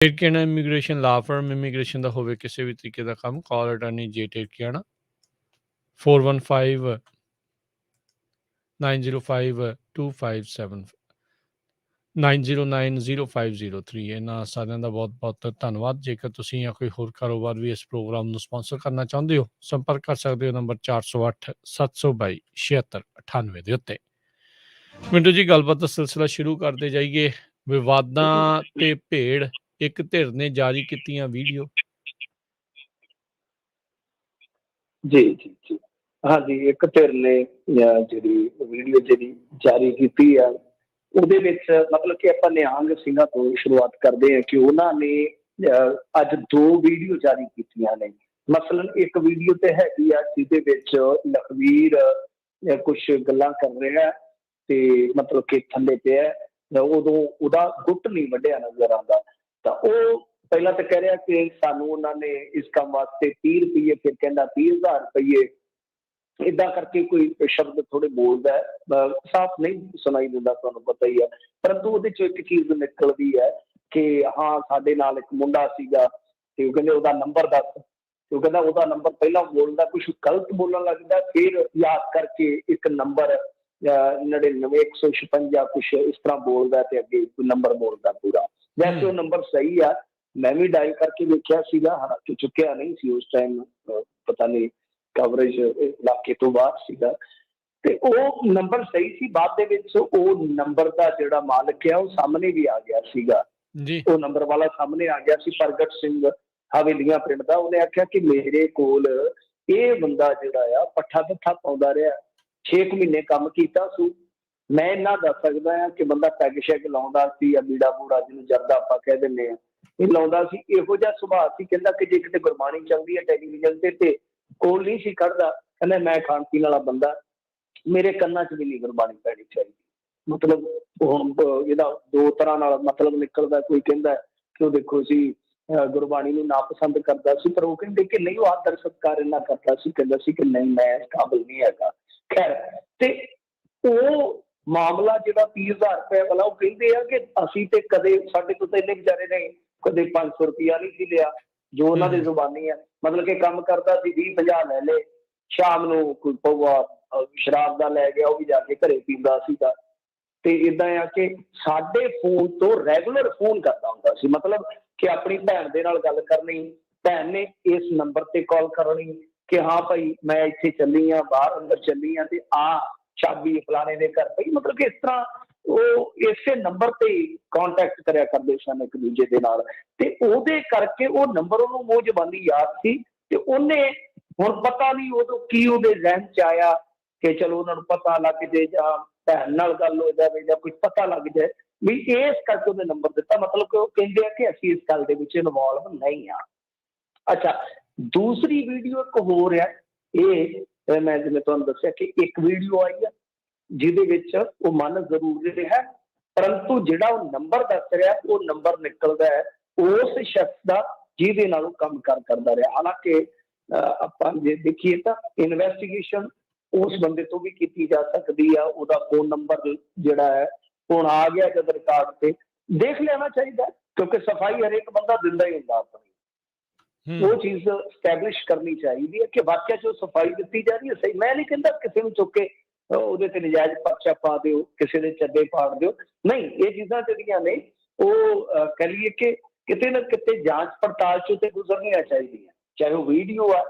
ਟਿਰਕੀਆਣਾ immigration ਲਾ firm immigration ਦਾ ਹੋਵੇ ਕਿਸੇ ਵੀ ਤਰੀਕੇ ਦਾ ਕੰਮ, ਕਾਲ ਅਟਾਰਨੀ ਜੇ ਟਿਰਕੀਆਣਾ 415 905 2570 90905003। ਇਹਨਾਂ ਸਾਰਿਆਂ ਦਾ ਬਹੁਤ ਬਹੁਤ ਧੰਨਵਾਦ। ਜੇਕਰ ਤੁਸੀਂ ਜਾਂ ਕੋਈ ਹੋਰ ਕਾਰੋਬਾਰ ਵੀ ਇਸ ਪ੍ਰੋਗਰਾਮ ਨੂੰ ਸਪਾਂਸਰ ਕਰਨਾ ਚਾਹੁੰਦੇ ਹੋ, ਸੰਪਰਕ ਕਰ ਸਕਦੇ ਹੋ ਨੰਬਰ 408 722 7698 ਦੇ ਉੱਤੇ। ਮਿੰਟੂ ਜੀ, ਗੱਲਬਾਤ ਦਾ ਸਿਲਸਿਲਾ ਸ਼ੁਰੂ ਕਰਦੇ ਜਾਈਏ। ਵਿਵਾਦਾਂ ਤੇ ਭੇੜ, ਇੱਕ ਧਿਰ ਨੇ ਜਾਰੀ ਕੀਤੀਆਂ ਵੀਡੀਓ। ਜੀ ਜੀ ਜੀ ਹਾਂਜੀ, ਇੱਕ ਧਿਰ ਨੇ ਜਿਹੜੀ ਵੀਡੀਓ ਜਿਹੜੀ ਜਾਰੀ ਕੀਤੀ ਆ, ਉਹਦੇ ਵਿੱਚ ਮਤਲਬ ਕਿ ਆਪਾਂ ਨਿਹੰਗ ਸਿੰਘਾਂ ਤੋਂ ਸ਼ੁਰੂਆਤ ਕਰਦੇ ਹਾਂ ਕਿ ਉਹਨਾਂ ਨੇ ਅੱਜ ਦੋ ਵੀਡੀਓ ਜਾਰੀ ਕੀਤੀਆਂ ਨੇ। ਮਸਲਨ ਇੱਕ ਵੀਡੀਓ ਤੇ ਹੈਗੀ ਆ ਜਿਹਦੇ ਵਿੱਚ ਲਖਵੀਰ ਕੁਛ ਗੱਲਾਂ ਕਰ ਰਿਹਾ ਤੇ ਮਤਲਬ ਕਿ ਥੱਲੇ ਪਿਆ, ਉਦੋਂ ਉਹਦਾ ਗੁੱਟ ਨਹੀਂ ਵੱਢਿਆ ਨਜ਼ਰ ਆਉਂਦਾ। ਤਾਂ ਉਹ ਪਹਿਲਾਂ ਤਾਂ ਕਹਿ ਰਿਹਾ ਕਿ ਸਾਨੂੰ ਉਹਨਾਂ ਨੇ ਇਸ ਕੰਮ ਵਾਸਤੇ 30 ਰੁਪਈਏ, ਫਿਰ ਕਹਿੰਦਾ 30,000 ਰੁਪਈਏ, ਇਦਾਂ ਕਰਕੇ ਕੋਈ ਸ਼ਬਦ ਥੋੜੇ ਬੋਲਦਾ ਹੈ, ਸਾਫ਼ ਨਹੀਂ ਸੁਣਾਈ ਦਿੰਦਾ, ਤੁਹਾਨੂੰ ਪਤਾ ਹੀ ਹੈ। ਪਰੰਤੂ ਉਹਦੇ ਚੋਂ ਇੱਕ ਚੀਜ਼ ਨਿਕਲਦੀ ਹੈ ਕਿ ਹਾਂ ਸਾਡੇ ਨਾਲ ਇੱਕ ਮੁੰਡਾ ਸੀਗਾ ਤੇ ਉਹ ਕਹਿੰਦੇ ਉਹਦਾ ਨੰਬਰ ਦੱਸ, ਤੇ ਉਹ ਕਹਿੰਦਾ ਉਹਦਾ ਨੰਬਰ ਪਹਿਲਾਂ ਬੋਲਦਾ ਕੁਛ ਗਲਤ ਬੋਲਣ ਲੱਗਦਾ, ਫਿਰ ਯਾਦ ਕਰਕੇ ਇੱਕ ਨੰਬਰ 99 156 ਕੁਛ ਇਸ ਤਰ੍ਹਾਂ ਬੋਲਦਾ ਤੇ ਅੱਗੇ ਕੋਈ ਨੰਬਰ ਬੋਲਦਾ ਪੂਰਾ। ਵੈਸੇ ਉਹ ਨੰਬਰ ਸਹੀ ਆ, ਮੈਂ ਵੀ ਡਾਇਲ ਕਰਕੇ ਵੇਖਿਆ ਸੀਗਾ, ਹਾਲਾਂਕਿ ਚੁੱਕਿਆ ਨਹੀਂ ਸੀ ਉਸ ਟਾਈਮ, ਪਤਾ ਨਹੀਂ ਕਵਰੇਜ ਇਲਾਕੇ ਤੋਂ ਬਾਹਰ ਸੀਗਾ, ਤੇ ਉਹ ਨੰਬਰ ਸਹੀ ਸੀ। ਬਾਅਦ ਦੇ ਵਿੱਚ ਉਹ ਨੰਬਰ ਦਾ ਜਿਹੜਾ ਮਾਲਕ ਹੈ ਉਹ ਸਾਹਮਣੇ ਵੀ ਆ ਗਿਆ ਸੀਗਾ, ਉਹ ਨੰਬਰ ਵਾਲਾ ਸਾਹਮਣੇ ਆ ਗਿਆ ਸੀ, ਪ੍ਰਗਟ ਸਿੰਘ ਹਵੇਲੀਆਂ ਪਿੰਡ ਦਾ। ਉਹਨੇ ਆਖਿਆ ਕਿ ਮੇਰੇ ਕੋਲ ਇਹ ਬੰਦਾ ਜਿਹੜਾ ਆ ਪੱਠਾ ਦੱਥਾ ਪਾਉਂਦਾ ਰਿਹਾ, 6 ਮਹੀਨੇ ਕੰਮ ਕੀਤਾ ਸੀ। ਮੈਂ ਇੰਨਾ ਦੱਸ ਸਕਦਾ ਹਾਂ ਕਿ ਬੰਦਾ ਪੈਗ ਸ਼ੈਗ ਲਾਉਂਦਾ ਸੀ, ਜਾਂ ਬੀੜਾ ਬੂੜਾ ਜਿਹਨੂੰ ਜਰਦਾ ਆਪਾਂ ਕਹਿ ਦਿੰਦੇ ਹਾਂ, ਇਹ ਲਾਉਂਦਾ ਸੀ। ਇਹੋ ਜਿਹਾ ਸੁਭਾਅ ਸੀ, ਕਹਿੰਦਾ ਕਿ ਜੇ ਕਿਤੇ ਗੁਰਬਾਣੀ ਚੱਲਦੀ ਹੈ ਟੈਲੀਵਿਜ਼ਨ ਤੇ ਕੋਲ ਨਹੀਂ ਸੀ ਖੜਦਾ। ਕਹਿੰਦਾ ਮੈਂ ਖਾਣ ਪੀਣ ਵਾਲਾ ਬੰਦਾ, ਮੇਰੇ ਕੰਨਾਂ 'ਚ ਵੀ ਨਹੀਂ ਗੁਰਬਾਣੀ ਪੈਣੀ ਚਾਹੀਦੀ। ਮਤਲਬ ਹੁਣ ਇਹਦਾ ਦੋ ਤਰ੍ਹਾਂ ਨਾਲ ਮਤਲਬ ਨਿਕਲਦਾ। ਕੋਈ ਕਹਿੰਦਾ ਕਿ ਉਹ ਦੇਖੋ ਸੀ ਗੁਰਬਾਣੀ ਨੂੰ ਨਾਪਸੰਦ ਕਰਦਾ ਸੀ, ਪਰ ਉਹ ਕਹਿੰਦੇ ਕਿ ਨਹੀਂ, ਉਹ ਆਦਰ ਸਤਿਕਾਰ ਇੰਨਾ ਕਰਦਾ ਸੀ, ਕਹਿੰਦਾ ਸੀ ਕਿ ਨਹੀਂ ਮੈਂ ਇਸ ਕਾਬਿਲ ਨਹੀਂ ਹੈਗਾ। ਖੈਰ, ਤੇ ਉਹ ਮਾਮਲਾ ਜਿਹੜਾ 30,000 ਰੁਪਏ ਵਾਲਾ, ਉਹ ਕਹਿੰਦੇ ਆ ਕਿ ਅਸੀਂ ਤੇ ਕਦੇ, ਸਾਡੇ ਕੋਲ ਤਾਂ ਇੰਨੇ ਵਿਚਾਰੇ ਨੇ ਕਦੇ 500 ਰੁਪਇਆ ਨਹੀਂ ਸੀ ਲਿਆ, ਜੋ ਉਹਨਾਂ ਦੀ ਜ਼ੁਬਾਨੀ ਹੈ। ਮਤਲਬ ਕਿ ਕੰਮ ਕਰਦਾ ਸੀ, 20-50 ਲੈ ਲਏ, ਸ਼ਾਮ ਨੂੰ ਕੋਈ ਪਊਆ ਸ਼ਰਾਬ ਦਾ ਲੈ ਗਿਆ, ਉਹ ਵੀ ਜਾ ਕੇ ਘਰੇ ਪੀਂਦਾ ਸੀਗਾ। ਤੇ ਇਦਾਂ ਆ ਕਿ ਸਾਡੇ ਫੋਨ ਤੋਂ ਰੈਗੂਲਰ ਫੋਨ ਕਰਦਾ ਹੁੰਦਾ ਸੀ, ਮਤਲਬ ਕਿ ਆਪਣੀ ਭੈਣ ਦੇ ਨਾਲ ਗੱਲ ਕਰਨੀ, ਭੈਣ ਨੇ ਇਸ ਨੰਬਰ ਤੇ ਕਾਲ ਕਰਨੀ ਕਿ ਹਾਂ ਭਾਈ ਮੈਂ ਇੱਥੇ ਚੱਲੀ ਆ, ਬਾਹਰ ਅੰਦਰ ਚੱਲੀ ਆ, ਤੇ ਆ ਚਾਬੀ ਫਲਾਣੇ ਦੇ ਘਰ ਪਈ। ਮਤਲਬ ਕਿ ਇਸ ਤਰ੍ਹਾਂ ਉਹ ਇਸੇ ਨੰਬਰ ਤੇ ਕਾਂਟੈਕਟ ਕਰਿਆ ਕਰਦੇ ਸਨ ਇੱਕ ਦੂਜੇ ਦੇ ਨਾਲ, ਤੇ ਉਹਦੇ ਕਰਕੇ ਉਹ ਨੰਬਰ ਉਹਨੂੰ ਮੂੰਹ ਜ਼ਬਾਨੀ ਯਾਦ ਸੀ। ਤੇ ਉਹਨੇ ਹੁਣ ਪਤਾ ਨਹੀਂ ਉਦੋਂ ਕੀ ਉਹਦੇ ਜ਼ਹਿਨ 'ਚ ਆਇਆ ਕਿ ਚਲੋ ਉਹਨਾਂ ਨੂੰ ਪਤਾ ਲੱਗ ਜੇ, ਜਾਂ ਭੈਣ ਨਾਲ ਗੱਲ ਹੋ ਜਾਵੇ, ਜਾਂ ਕੁਝ ਪਤਾ ਲੱਗ ਜਾਏ ਵੀ, ਇਸ ਕਰਕੇ ਉਹਨੇ ਨੰਬਰ ਦਿੱਤਾ। ਮਤਲਬ ਕਿ ਉਹ ਕਹਿੰਦੇ ਆ ਕਿ ਅਸੀਂ ਇਸ ਗੱਲ ਦੇ ਵਿੱਚ ਇਨਵੋਲਵ ਨਹੀਂ ਆ। ਅੱਛਾ, ਦੂਸਰੀ ਵੀਡੀਓ ਇੱਕ ਹੋਰ ਹੈ, ਇਹ ਮੈਂ ਜਿਵੇਂ ਤੁਹਾਨੂੰ ਦੱਸਿਆ ਕਿ ਇੱਕ ਵੀਡੀਓ ਆਈ ਆ ਜਿਹਦੇ ਵਿੱਚ ਉਹ ਮੰਨ ਜ਼ਰੂਰ ਰਿਹਾ, ਪਰੰਤੂ ਜਿਹੜਾ ਉਹ ਨੰਬਰ ਦੱਸ ਰਿਹਾ ਉਹ ਨੰਬਰ ਨਿਕਲਦਾ ਹੈ ਉਸ ਸ਼ਖਸ ਦਾ ਜਿਹਦੇ ਨਾਲ ਉਹ ਕੰਮ ਕਰਦਾ ਰਿਹਾ। ਹਾਲਾਂਕਿ ਆਪਾਂ ਜੇ ਦੇਖੀਏ ਤਾਂ ਇਨਵੈਸਟੀਗੇਸ਼ਨ ਉਸ ਬੰਦੇ ਤੋਂ ਵੀ ਕੀਤੀ ਜਾ ਸਕਦੀ ਆ, ਉਹਦਾ ਫੋਨ ਨੰਬਰ ਜਿਹੜਾ ਹੈ ਹੁਣ ਆ ਗਿਆ ਜਦ ਰਿਕਾਰਡ ਤੇ ਦੇਖ ਲੈਣਾ ਚਾਹੀਦਾ, ਕਿਉਂਕਿ ਸਫਾਈ ਹਰੇਕ ਬੰਦਾ ਦਿੰਦਾ ਹੀ ਹੁੰਦਾ ਆਪਣੀ। ਉਹ ਚੀਜ਼ ਸਟੈਬਲਿਸ਼ ਕਰਨੀ ਚਾਹੀਦੀ ਹੈ ਕਿ ਵਾਕਿਆ 'ਚ ਸਫਾਈ ਦਿੱਤੀ ਜਾ ਰਹੀ ਹੈ ਸਹੀ। ਮੈਂ ਨਹੀਂ ਕਹਿੰਦਾ ਕਿਸੇ ਨੂੰ ਚੁੱਕ ਕੇ ਉਹਦੇ ਤੇ ਨਜਾਇਜ਼ ਪਰਚਾ ਪਾ ਦਿਓ, ਕਿਸੇ ਦੇ ਚੱਡੇ ਪਾੜ ਦਿਓ, ਨਹੀਂ। ਇਹ ਚੀਜ਼ਾਂ ਜਿਹੜੀਆਂ ਨੇ ਉਹ ਕਹਿ ਲਈਏ ਕਿ ਕਿਤੇ ਨਾ ਕਿਤੇ ਜਾਂਚ ਪੜਤਾਲ 'ਚੋਂ ਤੇ ਗੁਜ਼ਰਨੀਆਂ ਚਾਹੀਦੀਆਂ, ਚਾਹੇ ਉਹ ਵੀਡੀਓ ਆ,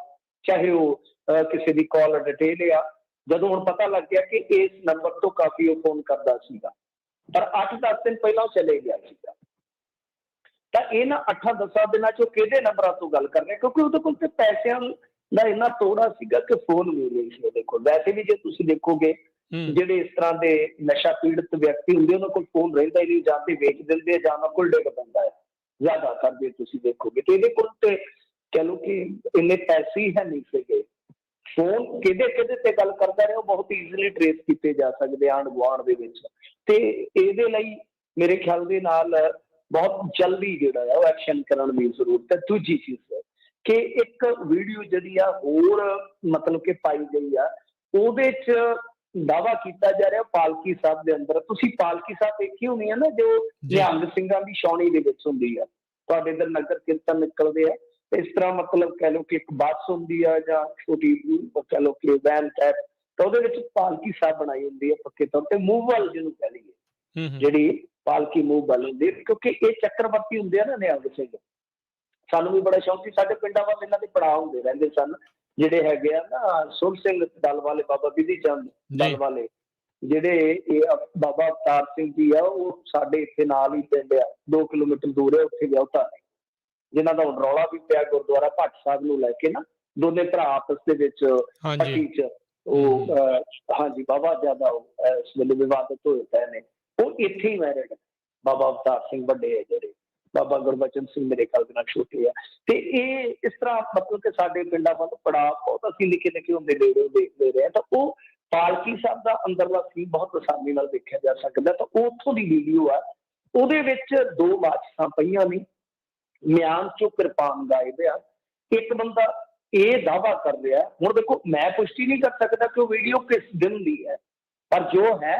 ਚਾਹੇ ਉਹ ਕਿਸੇ ਦੀ ਕਾਲ ਡਿਟੇਲ ਆ। ਜਦੋਂ ਹੁਣ ਪਤਾ ਲੱਗ ਗਿਆ ਕਿ ਇਸ ਨੰਬਰ ਤੋਂ ਕਾਫੀ ਉਹ ਫੋਨ ਕਰਦਾ ਸੀਗਾ, ਪਰ 8-10 ਦਿਨ ਪਹਿਲਾਂ ਉਹ ਚਲੇ ਗਿਆ ਸੀਗਾ, ਤਾਂ ਇਹਨਾਂ 8-10 ਦਿਨਾਂ 'ਚੋਂ ਕਿਹਦੇ ਨੰਬਰਾਂ ਤੋਂ ਗੱਲ ਕਰ ਰਹੇ, ਕਿਉਂਕਿ ਉਹਦੇ ਕੋਲ ਤੇ ਪੈਸਿਆਂ ਦਾ ਇੰਨਾ ਤੋੜਾ ਸੀਗਾ ਕਿ ਫੋਨ ਮਿਲ ਰਹੀ ਸੀ ਉਹਦੇ ਕੋਲ। ਵੈਸੇ ਵੀ ਜੇ ਤੁਸੀਂ ਦੇਖੋਗੇ ਜਿਹੜੇ ਇਸ ਤਰ੍ਹਾਂ ਦੇ ਨਸ਼ਾ ਪੀੜਤ ਵਿਅਕਤੀ ਹੁੰਦੇ, ਉਹਨਾਂ ਕੋਲ ਫੋਨ ਰਹਿੰਦਾ ਹੀ ਨਹੀਂ, ਜਾਂ ਤੇ ਵੇਚ ਦਿੰਦੇ ਜਾਂ ਉਹਨਾਂ ਕੋਲ ਡਿੱਗ ਪੈਂਦਾ ਹੈ ਜ਼ਿਆਦਾਤਰ ਜੇ ਤੁਸੀਂ ਦੇਖੋਗੇ। ਤੇ ਇਹਦੇ ਕੋਲ ਤੇ ਕਹਿ ਲਓ ਕਿ ਇੰਨੇ ਪੈਸੇ ਹੀ ਹੈ ਨਹੀਂ ਸੀਗੇ। ਫੋਨ ਕਿਹਦੇ ਤੇ ਗੱਲ ਕਰਦਾ ਰਿਹਾ ਉਹ ਬਹੁਤ ਈਜ਼ੀਲੀ ਟਰੇਸ ਕੀਤੇ ਜਾ ਸਕਦੇ ਆਂਢ ਗੁਆਂਢ ਦੇ ਵਿੱਚ। ਤੇ ਇਹਦੇ ਲਈ ਮੇਰੇ ਖਿਆਲ ਦੇ ਨਾਲ ਬਹੁਤ ਜਲਦੀ ਜਿਹੜਾ ਆ ਉਹ ਐਕਸ਼ਨ ਕਰਨ ਦੀ ਜ਼ਰੂਰਤ ਹੈ। ਦੂਜੀ ਚੀਜ਼ ਹੈ ਕਿ ਇੱਕ ਵੀਡੀਓ ਜਿਹੜੀ ਆ ਹੋਰ ਮਤਲਬ ਕਿ ਪਾਈ ਗਈ ਆ, ਉਹਦੇ 'ਚ ਦਾਅਵਾ ਕੀਤਾ ਜਾ ਰਿਹਾ ਪਾਲਕੀ ਸਾਹਿਬ ਦੇ ਅੰਦਰ, ਤੁਸੀਂ ਪਾਲਕੀ ਸਾਹਿਬ ਦੇਖੀ ਹੋਣੀ ਹੈ ਨਾ, ਜੋ ਨਿਹੰਗ ਸਿੰਘਾਂ ਦੀ ਛਾਉਣੀ ਦੇ ਵਿੱਚ ਹੁੰਦੀ ਆ, ਤੁਹਾਡੇ ਇੱਧਰ ਨਗਰ ਕੀਰਤਨ ਨਿਕਲਦੇ ਆ, ਇਸ ਤਰ੍ਹਾਂ ਮਤਲਬ ਕਹਿ ਲਓ ਕਿ ਇੱਕ ਬੱਸ ਹੁੰਦੀ ਆ ਜਾਂ ਛੋਟੀ ਕਹਿ ਲਓ ਕਿ ਵੈਨ ਟਾਈਪ, ਤਾਂ ਉਹਦੇ ਵਿੱਚ ਪਾਲਕੀ ਸਾਹਿਬ ਬਣਾਈ ਹੁੰਦੀ ਹੈ ਪੱਕੇ ਤੌਰ ਤੇ, ਮੂਵਲ ਜਿਹਨੂੰ ਕਹਿ ਲਈਏ, ਜਿਹੜੀ ਪਾਲਕੀ ਮੂਵਲ ਹੁੰਦੀ ਹੈ, ਕਿਉਂਕਿ ਇਹ ਚੱਕਰਵਰਤੀ ਹੁੰਦੇ ਆ ਨਾ ਨਿਹੰਗ ਸਿੰਘ। ਸਾਨੂੰ ਵੀ ਬੜਾ ਸ਼ੌਕ ਸੀ, ਸਾਡੇ ਪਿੰਡਾਂ ਵੱਲ ਇਹਨਾਂ ਦੇ ਪੜਾਅ ਹੁੰਦੇ ਰਹਿੰਦੇ ਸਨ, ਜਿਹੜੇ ਹੈਗੇ ਆ ਨਾ ਸੁਰ ਸਿੰਘ ਦਲ ਵਾਲੇ, ਬਾਬਾ ਬਿਧੀ ਚੰਦ ਦਲ ਵਾਲੇ, ਜਿਹੜੇ ਇਹ ਬਾਬਾ ਅਵਤਾਰ ਸਿੰਘ ਜੀ ਆ, ਉਹ ਸਾਡੇ ਇੱਥੇ ਨਾਲ ਹੀ ਪਿੰਡ ਆ, 2 ਕਿਲੋਮੀਟਰ ਦੂਰ ਹੈ, ਉੱਥੇ ਵਿਆਹੁਤਾ ਨੇ, ਜਿਨ੍ਹਾਂ ਦਾ ਹੁਣ ਰੌਲਾ ਵੀ ਪਿਆ ਗੁਰਦੁਆਰਾ ਭੱਟ ਸਾਹਿਬ ਨੂੰ ਲੈ ਕੇ ਨਾ, ਦੋਨੇ ਭਰਾ ਆਪਸ ਦੇ ਵਿੱਚ ਪੱਟੀ ਚ ਉਹ ਹਾਂਜੀ ਬਾਬਾ ਜਿਆਦਾ ਇਸ ਵੇਲੇ ਵਿਵਾਦਤ ਹੋਏ ਪਏ ਨੇ, ਉਹ ਇੱਥੇ ਹੀ ਮੈਰਿਡ, ਬਾਬਾ ਅਵਤਾਰ ਸਿੰਘ ਵੱਡੇ ਹੈ ਜਿਹੜੇ, ਬਾਬਾ ਗੁਰਬਚਨ ਸਿੰਘ ਮੇਰੇ ਖਿਆਲ ਦੇ ਨਾਲ ਛੋਟੇ ਆ। ਤੇ ਇਹ ਇਸ ਤਰ੍ਹਾਂ ਮਤਲਬ ਕਿ ਸਾਡੇ ਪਿੰਡਾਂ ਵੱਲ ਪੜਾਅ ਬਹੁਤ ਅਸੀਂ ਨਿੱਕੇ ਨਿੱਕੇ ਹੁੰਦੇ ਨੇੜੇ ਦੇਖਦੇ ਰਹੇ, ਤਾਂ ਉਹ ਪਾਲਕੀ ਸਾਹਿਬ ਦਾ ਅੰਦਰਲਾ ਸੀ ਬਹੁਤ ਆਸਾਨੀ ਨਾਲ ਦੇਖਿਆ ਜਾ ਸਕਦਾ। ਤਾਂ ਉਹ ਉੱਥੋਂ ਦੀ ਵੀਡੀਓ ਆ, ਉਹਦੇ ਵਿੱਚ 2 ਮਾਚਿਸਾਂ ਪਈਆਂ ਨੇ, ਮਿਆਨ ਚੋਂ ਕਿਰਪਾਨ ਗਾਇਬ ਆ, ਇੱਕ ਬੰਦਾ ਇਹ ਦਾਅਵਾ ਕਰ ਰਿਹਾ, ਹੁਣ ਦੇਖੋ ਮੈਂ ਪੁਸ਼ਟੀ ਨਹੀਂ ਕਰ ਸਕਦਾ ਕਿ ਉਹ ਵੀਡੀਓ ਕਿਸ ਦਿਨ ਦੀ ਹੈ, ਪਰ ਜੋ ਹੈ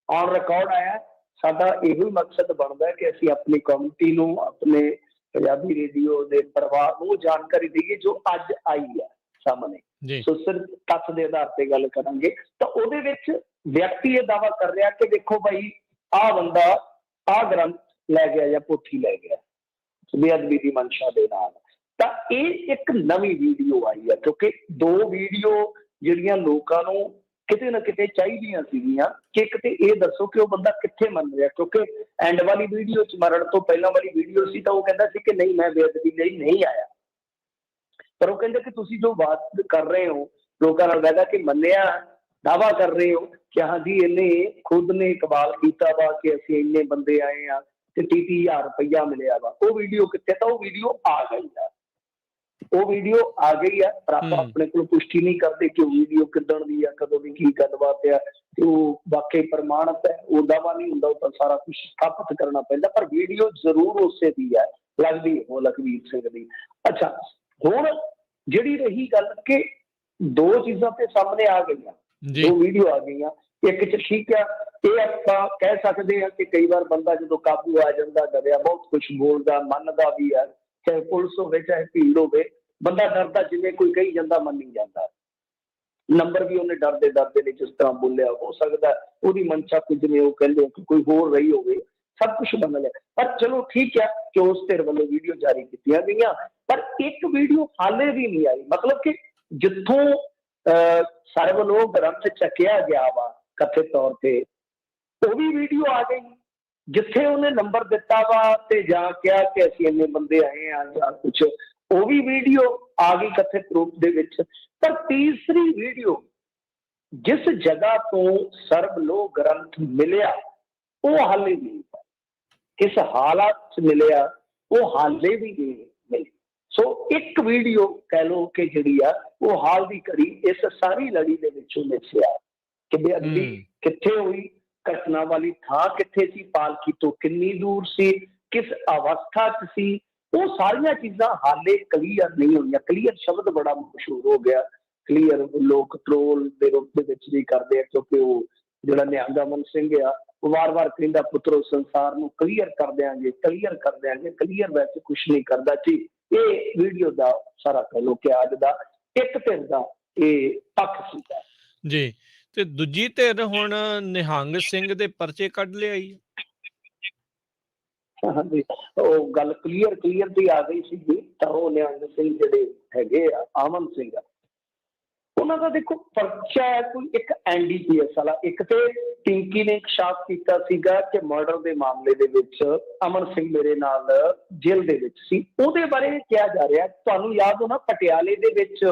ਔਨ ਰਿਕਾਰਡ ਆਇਆ। ਸਾਡਾ ਇਹੋ ਹੀ ਮਕਸਦ ਬਣਦਾ ਕਿ ਅਸੀਂ ਆਪਣੀ ਕਮਿਊਨਿਟੀ ਨੂੰ, ਆਪਣੇ ਪੰਜਾਬੀ ਰੇਡੀਓ ਦੇ ਪਰਿਵਾਰ ਨੂੰ ਜਾਣਕਾਰੀ ਦੇਈਏ ਜੋ ਅੱਜ ਆਈ ਹੈ ਸਾਹਮਣੇ। ਸੋ ਸਿਰਫ ਤੱਥ ਦੇ ਆਧਾਰ ਤੇ ਗੱਲ ਕਰਾਂਗੇ, ਤਾਂ ਉਹਦੇ ਵਿੱਚ ਵਿਅਕਤੀ ਇਹ ਦਾਅਵਾ ਕਰ ਰਿਹਾ ਕਿ ਦੇਖੋ ਭਾਈ ਆਹ ਬੰਦਾ ਆਹ ਗ੍ਰੰਥ ਲੈ ਗਿਆ ਜਾਂ ਪੋਥੀ ਲੈ ਗਿਆ ਬੇਅਦਬੀ ਦੀ ਮਨਸ਼ਾ ਦੇ ਨਾਲ। ਤਾਂ ਇਹ ਇੱਕ ਨਵੀਂ ਵੀਡੀਓ ਆਈ ਹੈ, ਕਿਉਂਕਿ 2 ਵੀਡੀਓ ਜਿਹੜੀਆਂ ਲੋਕਾਂ ਨੂੰ ਕਿਤੇ ਨਾ ਕਿਤੇ ਚਾਹੀਦੀਆਂ ਸੀਗੀਆਂ ਕਿ ਇੱਕ ਤੇ ਇਹ ਦੱਸੋ ਕਿ ਉਹ ਬੰਦਾ ਕਿੱਥੇ ਮੰਨ ਰਿਹਾ, ਕਿਉਂਕਿ ਐਂਡ ਵਾਲੀ ਵੀਡੀਓ ਚ ਮਰਨ ਤੋਂ ਪਹਿਲਾਂ ਵਾਲੀ ਵੀਡੀਓ ਸੀ ਤਾਂ ਉਹ ਕਹਿੰਦਾ ਸੀ ਕਿ ਨਹੀਂ ਮੈਂ ਬੇਅਦਬੀ ਲਈ ਨਹੀਂ ਆਇਆ, ਪਰ ਉਹ ਕਹਿੰਦੇ ਕਿ ਤੁਸੀਂ ਜੋ ਬਾਤ ਕਰ ਰਹੇ ਹੋ ਲੋਕਾਂ ਨਾਲ ਬਹਿ ਕੇ ਮੰਨਿਆ, ਦਾਅਵਾ ਕਰ ਰਹੇ ਹੋ ਕਿ ਹਾਂਜੀ ਇਹਨੇ ਖੁਦ ਨੇ ਇਕਬਾਲ ਕੀਤਾ ਵਾ ਕਿ ਅਸੀਂ ਇੰਨੇ ਬੰਦੇ ਆਏ ਆ ਤੇ 30,000 ਰੁਪਇਆ ਮਿਲਿਆ ਵਾ, ਉਹ ਵੀਡੀਓ ਕਿੱਥੇ? ਤਾਂ ਉਹ ਵੀਡੀਓ ਆ ਗਈ ਆ, ਉਹ ਵੀਡੀਓ ਆ ਗਈ ਆ, ਪਰ ਆਪਾਂ ਆਪਣੇ ਕੋਲ ਪੁਸ਼ਟੀ ਨਹੀਂ ਕਰਦੇ ਕਿ ਉਹ ਵੀਡੀਓ ਕਿੱਦਣ ਦੀ ਆ, ਕਦੋਂ ਦੀ, ਕੀ ਗੱਲਬਾਤ ਆ, ਤੇ ਉਹ ਵਾਕਈ ਪ੍ਰਮਾਣਿਤ ਹੈ, ਉਹ ਦਾਅਵਾ ਨਹੀਂ ਹੁੰਦਾ, ਉਹ ਤਾਂ ਸਾਰਾ ਕੁਝ ਸਥਾਪਿਤ ਕਰਨਾ ਪੈਂਦਾ, ਪਰ ਵੀਡੀਓ ਜ਼ਰੂਰ ਉਸੇ ਦੀ ਹੈ, ਲੱਗਦੀ ਉਹ ਲਖਵੀਰ ਸਿੰਘ ਦੀ। ਅੱਛਾ, ਹੁਣ ਜਿਹੜੀ ਰਹੀ ਗੱਲ ਕਿ 2 ਚੀਜ਼ਾਂ ਤੇ ਸਾਹਮਣੇ ਆ ਗਈਆਂ, 2 ਵੀਡੀਓ ਆ ਗਈਆਂ, ਇੱਕ ਚ ਠੀਕ ਆ, ਇਹ ਆਪਾਂ ਕਹਿ ਸਕਦੇ ਹਾਂ ਕਿ ਕਈ ਵਾਰ ਬੰਦਾ ਜਦੋਂ ਕਾਬੂ ਆ ਜਾਂਦਾ, ਡਰਿਆ ਬਹੁਤ ਕੁਝ ਬੋਲਦਾ, ਮੰਨਦਾ ਵੀ ਹੈ, ਚਾਹੇ ਪੁਲਿਸ ਹੋਵੇ ਚਾਹੇ ਭੀੜ ਹੋਵੇ, ਬੰਦਾ ਡਰਦਾ, ਜਿਵੇਂ ਕੋਈ ਕਹੀ ਜਾਂਦਾ ਮੰਨੀ ਜਾਂਦਾ, ਨੰਬਰ ਵੀ ਉਹਨੇ ਡਰਦੇ ਨੇ ਜਿਸ ਤਰ੍ਹਾਂ ਬੋਲਿਆ, ਹੋ ਸਕਦਾ ਉਹਦੀ ਮਨਸ਼ਾ ਕੁਝ ਜਿਵੇਂ ਉਹ ਕਹਿੰਦੇ ਕਿ ਕੋਈ ਹੋਰ ਰਹੀ ਹੋਵੇ, ਸਭ ਕੁਝ ਮੰਨ ਲਿਆ। ਪਰ ਚਲੋ ਠੀਕ ਹੈ ਕਿ ਉਸ ਧਿਰ ਵੱਲੋਂ ਵੀਡੀਓ ਜਾਰੀ ਕੀਤੀਆਂ ਗਈਆਂ, ਪਰ ਇੱਕ ਵੀਡੀਓ ਹਾਲੇ ਵੀ ਨਹੀਂ ਆਈ, ਮਤਲਬ ਕਿ ਜਿੱਥੋਂ ਸਾਡੇ ਵੱਲੋਂ ਗ੍ਰੰਥ ਚੱਕਿਆ ਗਿਆ ਵਾ ਕਥਿਤ ਤੌਰ ਤੇ, ਉਹ ਵੀ ਵੀਡੀਓ ਆ ਗਈ, ਜਿੱਥੇ ਉਹਨੇ ਨੰਬਰ ਦਿੱਤਾ ਵਾ ਤੇ ਜਾਂ ਕਿਹਾ ਕਿ ਅਸੀਂ ਇੰਨੇ ਬੰਦੇ ਆਏ ਆ ਜਾਂ ਕੁਛ, ਉਹ ਵੀ ਵੀਡੀਓ ਆ ਗਈ ਕਥਿਤ ਰੂਪ ਦੇ ਵਿੱਚ। ਪਰ ਤੀਸਰੀ ਵੀਡੀਓ, ਜਿਸ ਜਗ੍ਹਾ ਤੋਂ ਸਰਬਲੋਹ ਗ੍ਰੰਥ ਮਿਲਿਆ, ਉਹ ਹਾਲੇ ਨਹੀਂ, ਕਿਸ ਹਾਲਾਤ ਚ ਮਿਲਿਆ ਉਹ ਹਾਲੇ ਵੀ ਨਹੀਂ ਮਿਲੀ। ਸੋ ਇੱਕ ਵੀਡੀਓ ਕਹਿ ਲਓ ਕਿ ਜਿਹੜੀ ਆ ਉਹ ਹਾਲ ਦੀ ਘੜੀ ਇਸ ਸਾਰੀ ਲੜੀ ਦੇ ਵਿੱਚੋਂ ਮਿਸਿਆ ਕਿ ਬੇਅਦਬੀ ਕਿੱਥੇ ਹੋਈ, ਘਟਨਾ ਵਾਲੀ ਥਾਂ ਕਿੱਥੇ ਸੀ, ਪਾਲਕੀ ਤੋਂ ਕਿੰਨੀ ਦੂਰ ਸੀ, ਕਿਸ ਅਵਸਥਾ 'ਚ ਸੀ, ਉਹ ਸਾਰੀਆਂ ਚੀਜ਼ਾਂ ਹਾਲੇ ਕਲੀਅਰ ਨਹੀਂ ਹੋਈਆਂ। ਕਲੀਅਰ ਸ਼ਬਦ ਬੜਾ ਮਸ਼ਹੂਰ ਹੋ ਗਿਆ, ਕਲੀਅਰ ਲੋਕ ਟਰੋਲ ਦੇ ਰੂਪ ਦੇ ਵਿੱਚ ਵੀ ਕਰਦੇ ਆ, ਕਿਉਂਕਿ ਉਹ ਜਿਹੜਾ ਨਿਹੰਗ ਅਮਨ ਸਿੰਘ ਆ ਉਹ ਵਾਰ-ਵਾਰ ਕਹਿੰਦਾ ਪੁੱਤਰੋ ਸੰਸਾਰ ਨੂੰ ਕਲੀਅਰ ਕਰ ਦਿਆਂਗੇ, ਕਲੀਅਰ ਕਰ ਦਿਆਂਗੇ, ਕਲੀਅਰ ਵੈਸੇ ਕੁਛ ਨਹੀਂ ਕਰਦਾ ਜੀ। ਇਹ ਵੀਡੀਓ ਦਾ ਸਾਰਾ ਕਹਿ ਲਓ ਕਿ ਅੱਜ ਦਾ ਇੱਕ ਧਿਰ ਦਾ ਇਹ ਪੱਖ ਸੀਗਾ ਜੀ। ਤੇ ਦੂਜੀ ਧਿਰ ਹੁਣ ਨਿਹੰਗ ਸਿੰਘ ਦੇ ਪਰਚੇ ਕੱਢ ਲਿਆਈ। ਹਾਂਜੀ, ਉਹ ਗੱਲ ਕਲੀਅਰ ਦੀ ਆ ਗਈ ਸੀਗੀ। ਤਾਂ ਉਹ ਨਿਹੰਗ ਸਿੰਘ ਜਿਹੜੇ ਹੈਗੇ ਆ ਅਮਨ ਸਿੰਘ, ਉਹਨਾਂ ਦਾ ਦੇਖੋ ਪਰਚਾ ਹੈ ਕੋਈ ਇੱਕ NDPS ਵਾਲਾ, ਇੱਕ ਤੇ ਟਿੰਕੀ ਨੇ ਇਕਸ਼ਾਫ ਕੀਤਾ ਸੀਗਾ ਕਿ ਮਰਡਰ ਦੇ ਮਾਮਲੇ ਦੇ ਵਿੱਚ ਅਮਨ ਸਿੰਘ ਮੇਰੇ ਨਾਲ ਜੇਲ੍ਹ ਦੇ ਵਿੱਚ ਸੀ। ਉਹਦੇ ਬਾਰੇ ਕਿਹਾ ਜਾ ਰਿਹਾ, ਤੁਹਾਨੂੰ ਯਾਦ ਹੋਣਾ ਪਟਿਆਲੇ ਦੇ ਵਿੱਚ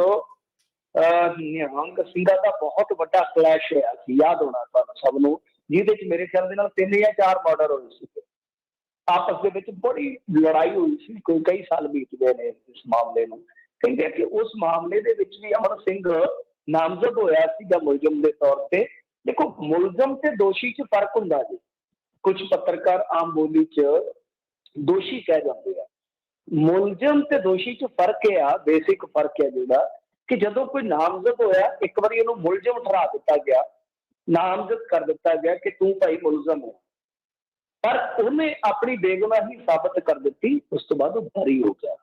ਨਿਹੰਗ ਸਿੰਘਾਂ ਦਾ ਬਹੁਤ ਵੱਡਾ ਕਲੈਸ਼ ਹੋਇਆ ਸੀ, ਯਾਦ ਹੋਣਾ ਤੁਹਾਨੂੰ ਸਭ ਨੂੰ, ਜਿਹਦੇ ਚ ਮੇਰੇ ਖਿਆਲ ਦੇ ਨਾਲ 3 ਜਾਂ 4 ਮਰਡਰ ਹੋਏ ਸੀ, ਆਪਸ ਦੇ ਵਿੱਚ ਬੜੀ ਲੜਾਈ ਹੋਈ ਸੀ, ਕੋਈ ਕਈ ਸਾਲ ਬੀਤ ਗਏ ਨੇ ਇਸ ਮਾਮਲੇ ਨੂੰ। ਕਹਿੰਦੇ ਕਿ ਉਸ ਮਾਮਲੇ ਦੇ ਵਿੱਚ ਵੀ ਅਮਨ ਸਿੰਘ ਨਾਮਜ਼ਦ ਹੋਇਆ ਸੀਗਾ ਮੁਲਜ਼ਮ ਦੇ ਤੌਰ ਤੇ। ਦੇਖੋ ਮੁਲਜ਼ਮ ਤੇ ਦੋਸ਼ੀ ਚ ਫਰਕ ਹੁੰਦਾ ਜੀ, ਕੁਝ ਪੱਤਰਕਾਰ ਆਮ ਬੋਲੀ ਚ ਦੋਸ਼ੀ ਕਹਿ ਜਾਂਦੇ ਆ, ਮੁਲਜ਼ਮ ਤੇ ਦੋਸ਼ੀ ਚ ਫਰਕ ਇਹ ਆ, ਬੇਸਿਕ ਫਰਕ ਹੈ ਜਿਹੜਾ ਕਿ ਜਦੋਂ ਕੋਈ ਨਾਮਜ਼ਦ ਹੋਇਆ, ਇੱਕ ਵਾਰੀ ਉਹਨੂੰ ਮੁਲਜ਼ਮ ਠਹਿਰਾ ਦਿੱਤਾ ਗਿਆ, ਨਾਮਜ਼ਦ ਕਰ ਦਿੱਤਾ ਗਿਆ ਕਿ ਤੂੰ ਭਾਈ ਮੁਲਜ਼ਮ ਹੈ, ਪਰ ਉਹਨੇ ਆਪਣੀ ਬੇਗੁਨਾਹੀ ਸਾਬਤ ਕਰ ਦਿੱਤੀ। ਉਸ ਤੋਂ ਬਾਅਦ ਉਹ ਬਰੀ ਹੋ ਗਿਆ।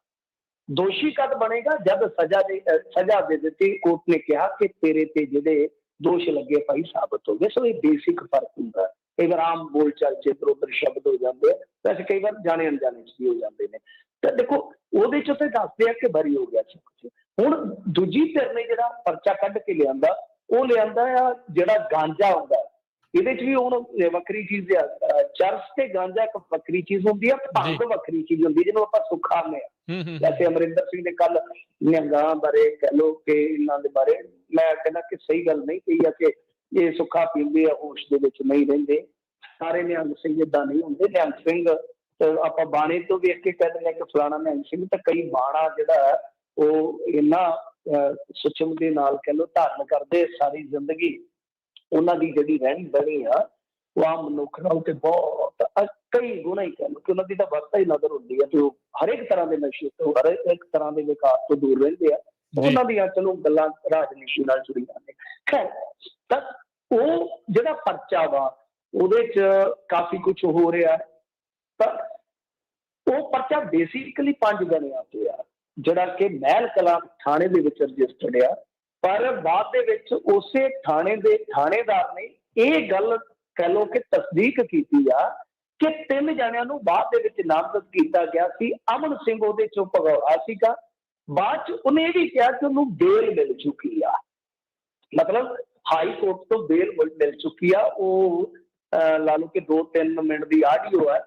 ਦੋਸ਼ੀ ਕਦ ਬਣੇਗਾ? ਜਦ ਸਜ਼ਾ ਦੇ ਦਿੱਤੀ, ਕੋਰਟ ਨੇ ਕਿਹਾ ਕਿ ਤੇਰੇ ਤੇ ਜਿਹੜੇ ਦੋਸ਼ ਲੱਗੇ ਭਾਈ ਸਾਬਤ ਹੋ ਗਏ। ਸੋ ਇਹ ਬੇਸਿਕ ਫਰਕ ਹੁੰਦਾ। ਕਈ ਵਾਰ ਆਮ ਬੋਲ ਚਾਲ ਚ ਇੱਧਰ ਉੱਧਰ ਸ਼ਬਦ ਹੋ ਜਾਂਦੇ ਆ, ਵੈਸੇ ਕਈ ਵਾਰ ਜਾਣੇ ਅਣਜਾਣੇ ਚ ਵੀ ਹੋ ਜਾਂਦੇ ਨੇ। ਤਾਂ ਦੇਖੋ ਉਹਦੇ ਚ ਤੇ ਦੱਸਦੇ ਆ ਕਿ ਬਰੀ ਹੋ ਗਿਆ ਸੀ। ਹੁਣ ਦੂਜੀ ਧਿਰ ਨੇ ਜਿਹੜਾ ਪਰਚਾ ਕੱਢ ਕੇ ਲਿਆਂਦਾ, ਉਹ ਲਿਆਂਦਾ ਆ ਜਿਹੜਾ ਗਾਂਜਾ ਹੁੰਦਾ। ਇਹਦੇ ਚ ਵੀ ਹੁਣ ਵੱਖਰੀ ਚੀਜ਼ ਆ। ਚਰਸ ਤੇ ਗਾਂਜਾ ਇੱਕ ਵੱਖਰੀ ਚੀਜ਼ ਹੁੰਦੀ ਆ, ਭੰਗ ਵੱਖਰੀ ਚੀਜ਼ ਹੁੰਦੀ ਜਿਹਨੂੰ ਆਪਾਂ ਸੁੱਖਾ ਆਉਂਦੇ ਆ। ਵੈਸੇ ਅਮਰਿੰਦਰ ਸਿੰਘ ਨੇ ਕੱਲ ਨਿਹੰਗਾਂ ਬਾਰੇ ਕਹਿ ਲਓ ਕਿ ਇਹਨਾਂ ਦੇ ਬਾਰੇ ਮੈਂ ਕਹਿੰਦਾ ਕਿ ਸਹੀ ਗੱਲ ਨਹੀਂ ਕਹੀ ਆ ਕਿ ਇਹ ਸੁੱਖਾ ਪੀਂਦੇ ਆ, ਹੋਸ਼ ਦੇ ਵਿੱਚ ਨਹੀਂ ਰਹਿੰਦੇ। ਸਾਰੇ ਨਿਹੰਗ ਸਿੰਘ ਏਦਾਂ ਨਹੀਂ ਹੁੰਦੇ। ਨਿਹੰਗ ਸਿੰਘ ਆਪਾਂ ਬਾਣੇ ਤੋਂ ਵੇਖ ਕੇ ਕਹਿ ਦਿੰਦੇ ਕਿ ਫਲਾਣਾ ਨਿਹੰਗ ਸਿੰਘ, ਤਾਂ ਕਈ ਬਾਣਾ ਜਿਹੜਾ ਉਹ ਇੰਨਾ ਸੁਚਮ ਦੇ ਨਾਲ ਕਹਿ ਲਓ ਧਾਰਨ ਕਰਦੇ ਸਾਰੀ ਜ਼ਿੰਦਗੀ। ਉਹਨਾਂ ਦੀ ਜਿਹੜੀ ਰਹਿਣੀ ਬਹਿਣੀ ਆ ਉਹ ਆਮ ਮਨੁੱਖ ਨਾਲ ਤੇ ਬਹੁਤ ਕਈ ਗੁਣਾ ਹੀ ਕਹਿ ਲਓ ਕਿ ਉਹਨਾਂ ਦੀ ਤਾਂ ਵਰਤਾ ਹੀ ਨਜ਼ਰ ਹੁੰਦੀ ਹੈ ਤੇ ਉਹ ਹਰੇਕ ਤਰ੍ਹਾਂ ਦੇ ਨਸ਼ੇ ਤੋਂ, ਹਰੇਕ ਤਰ੍ਹਾਂ ਦੇ ਵਿਕਾਸ ਤੋਂ ਦੂਰ ਰਹਿੰਦੇ ਆ। ਉਹਨਾਂ ਦੀਆਂ ਚਲੋ ਗੱਲਾਂ ਰਾਜਨੀਤੀ ਨਾਲ ਜੁੜੀਆਂ ਨੇ। ਖੈਰ, ਤਾਂ ਉਹ ਜਿਹੜਾ ਪਰਚਾ ਵਾ ਉਹਦੇ ਚ ਕਾਫੀ ਕੁਝ ਹੋ ਰਿਹਾ। ਤਾਂ ਉਹ ਪਰਚਾ ਬੇਸਿਕਲੀ 5 ਜਣਿਆਂ ਤੇ ਆ, ਜਿਹੜਾ ਕਿ ਮਹਿਲ ਕਲਾਂ ਥਾਣੇ ਦੇ ਵਿੱਚ ਰਜਿਸਟਰਡ ਆ। ਪਰ ਬਾਅਦ ਦੇ ਵਿੱਚ ਉਸੇ ਥਾਣੇ ਦੇ ਥਾਣੇਦਾਰ ਨੇ ਇਹ ਗੱਲ ਕਹਿ ਲਓ ਕਿ ਤਸਦੀਕ ਕੀਤੀ ਆ ਕਿ 3 ਜਣਿਆਂ ਨੂੰ ਬਾਅਦ ਦੇ ਵਿੱਚ ਨਾਮਜ਼ਦ ਕੀਤਾ ਗਿਆ ਸੀ। ਅਮਨ ਸਿੰਘ ਉਹਦੇ ਚੋਂ ਭਗੌੜਾ ਸੀਗਾ। ਬਾਅਦ ਚ ਉਹਨੇ ਇਹ ਵੀ ਕਿਹਾ ਕਿ ਉਹਨੂੰ ਬੇਲ ਮਿਲ ਚੁੱਕੀ ਆ, ਮਤਲਬ ਹਾਈ ਕੋਰਟ ਤੋਂ ਬੇਲ ਮਿਲ ਚੁੱਕੀ ਆ। ਉਹ ਲਾ ਲਓ ਕਿ 2-3 ਮਿੰਟ ਦੀ ਆਡੀਓ ਹੈ,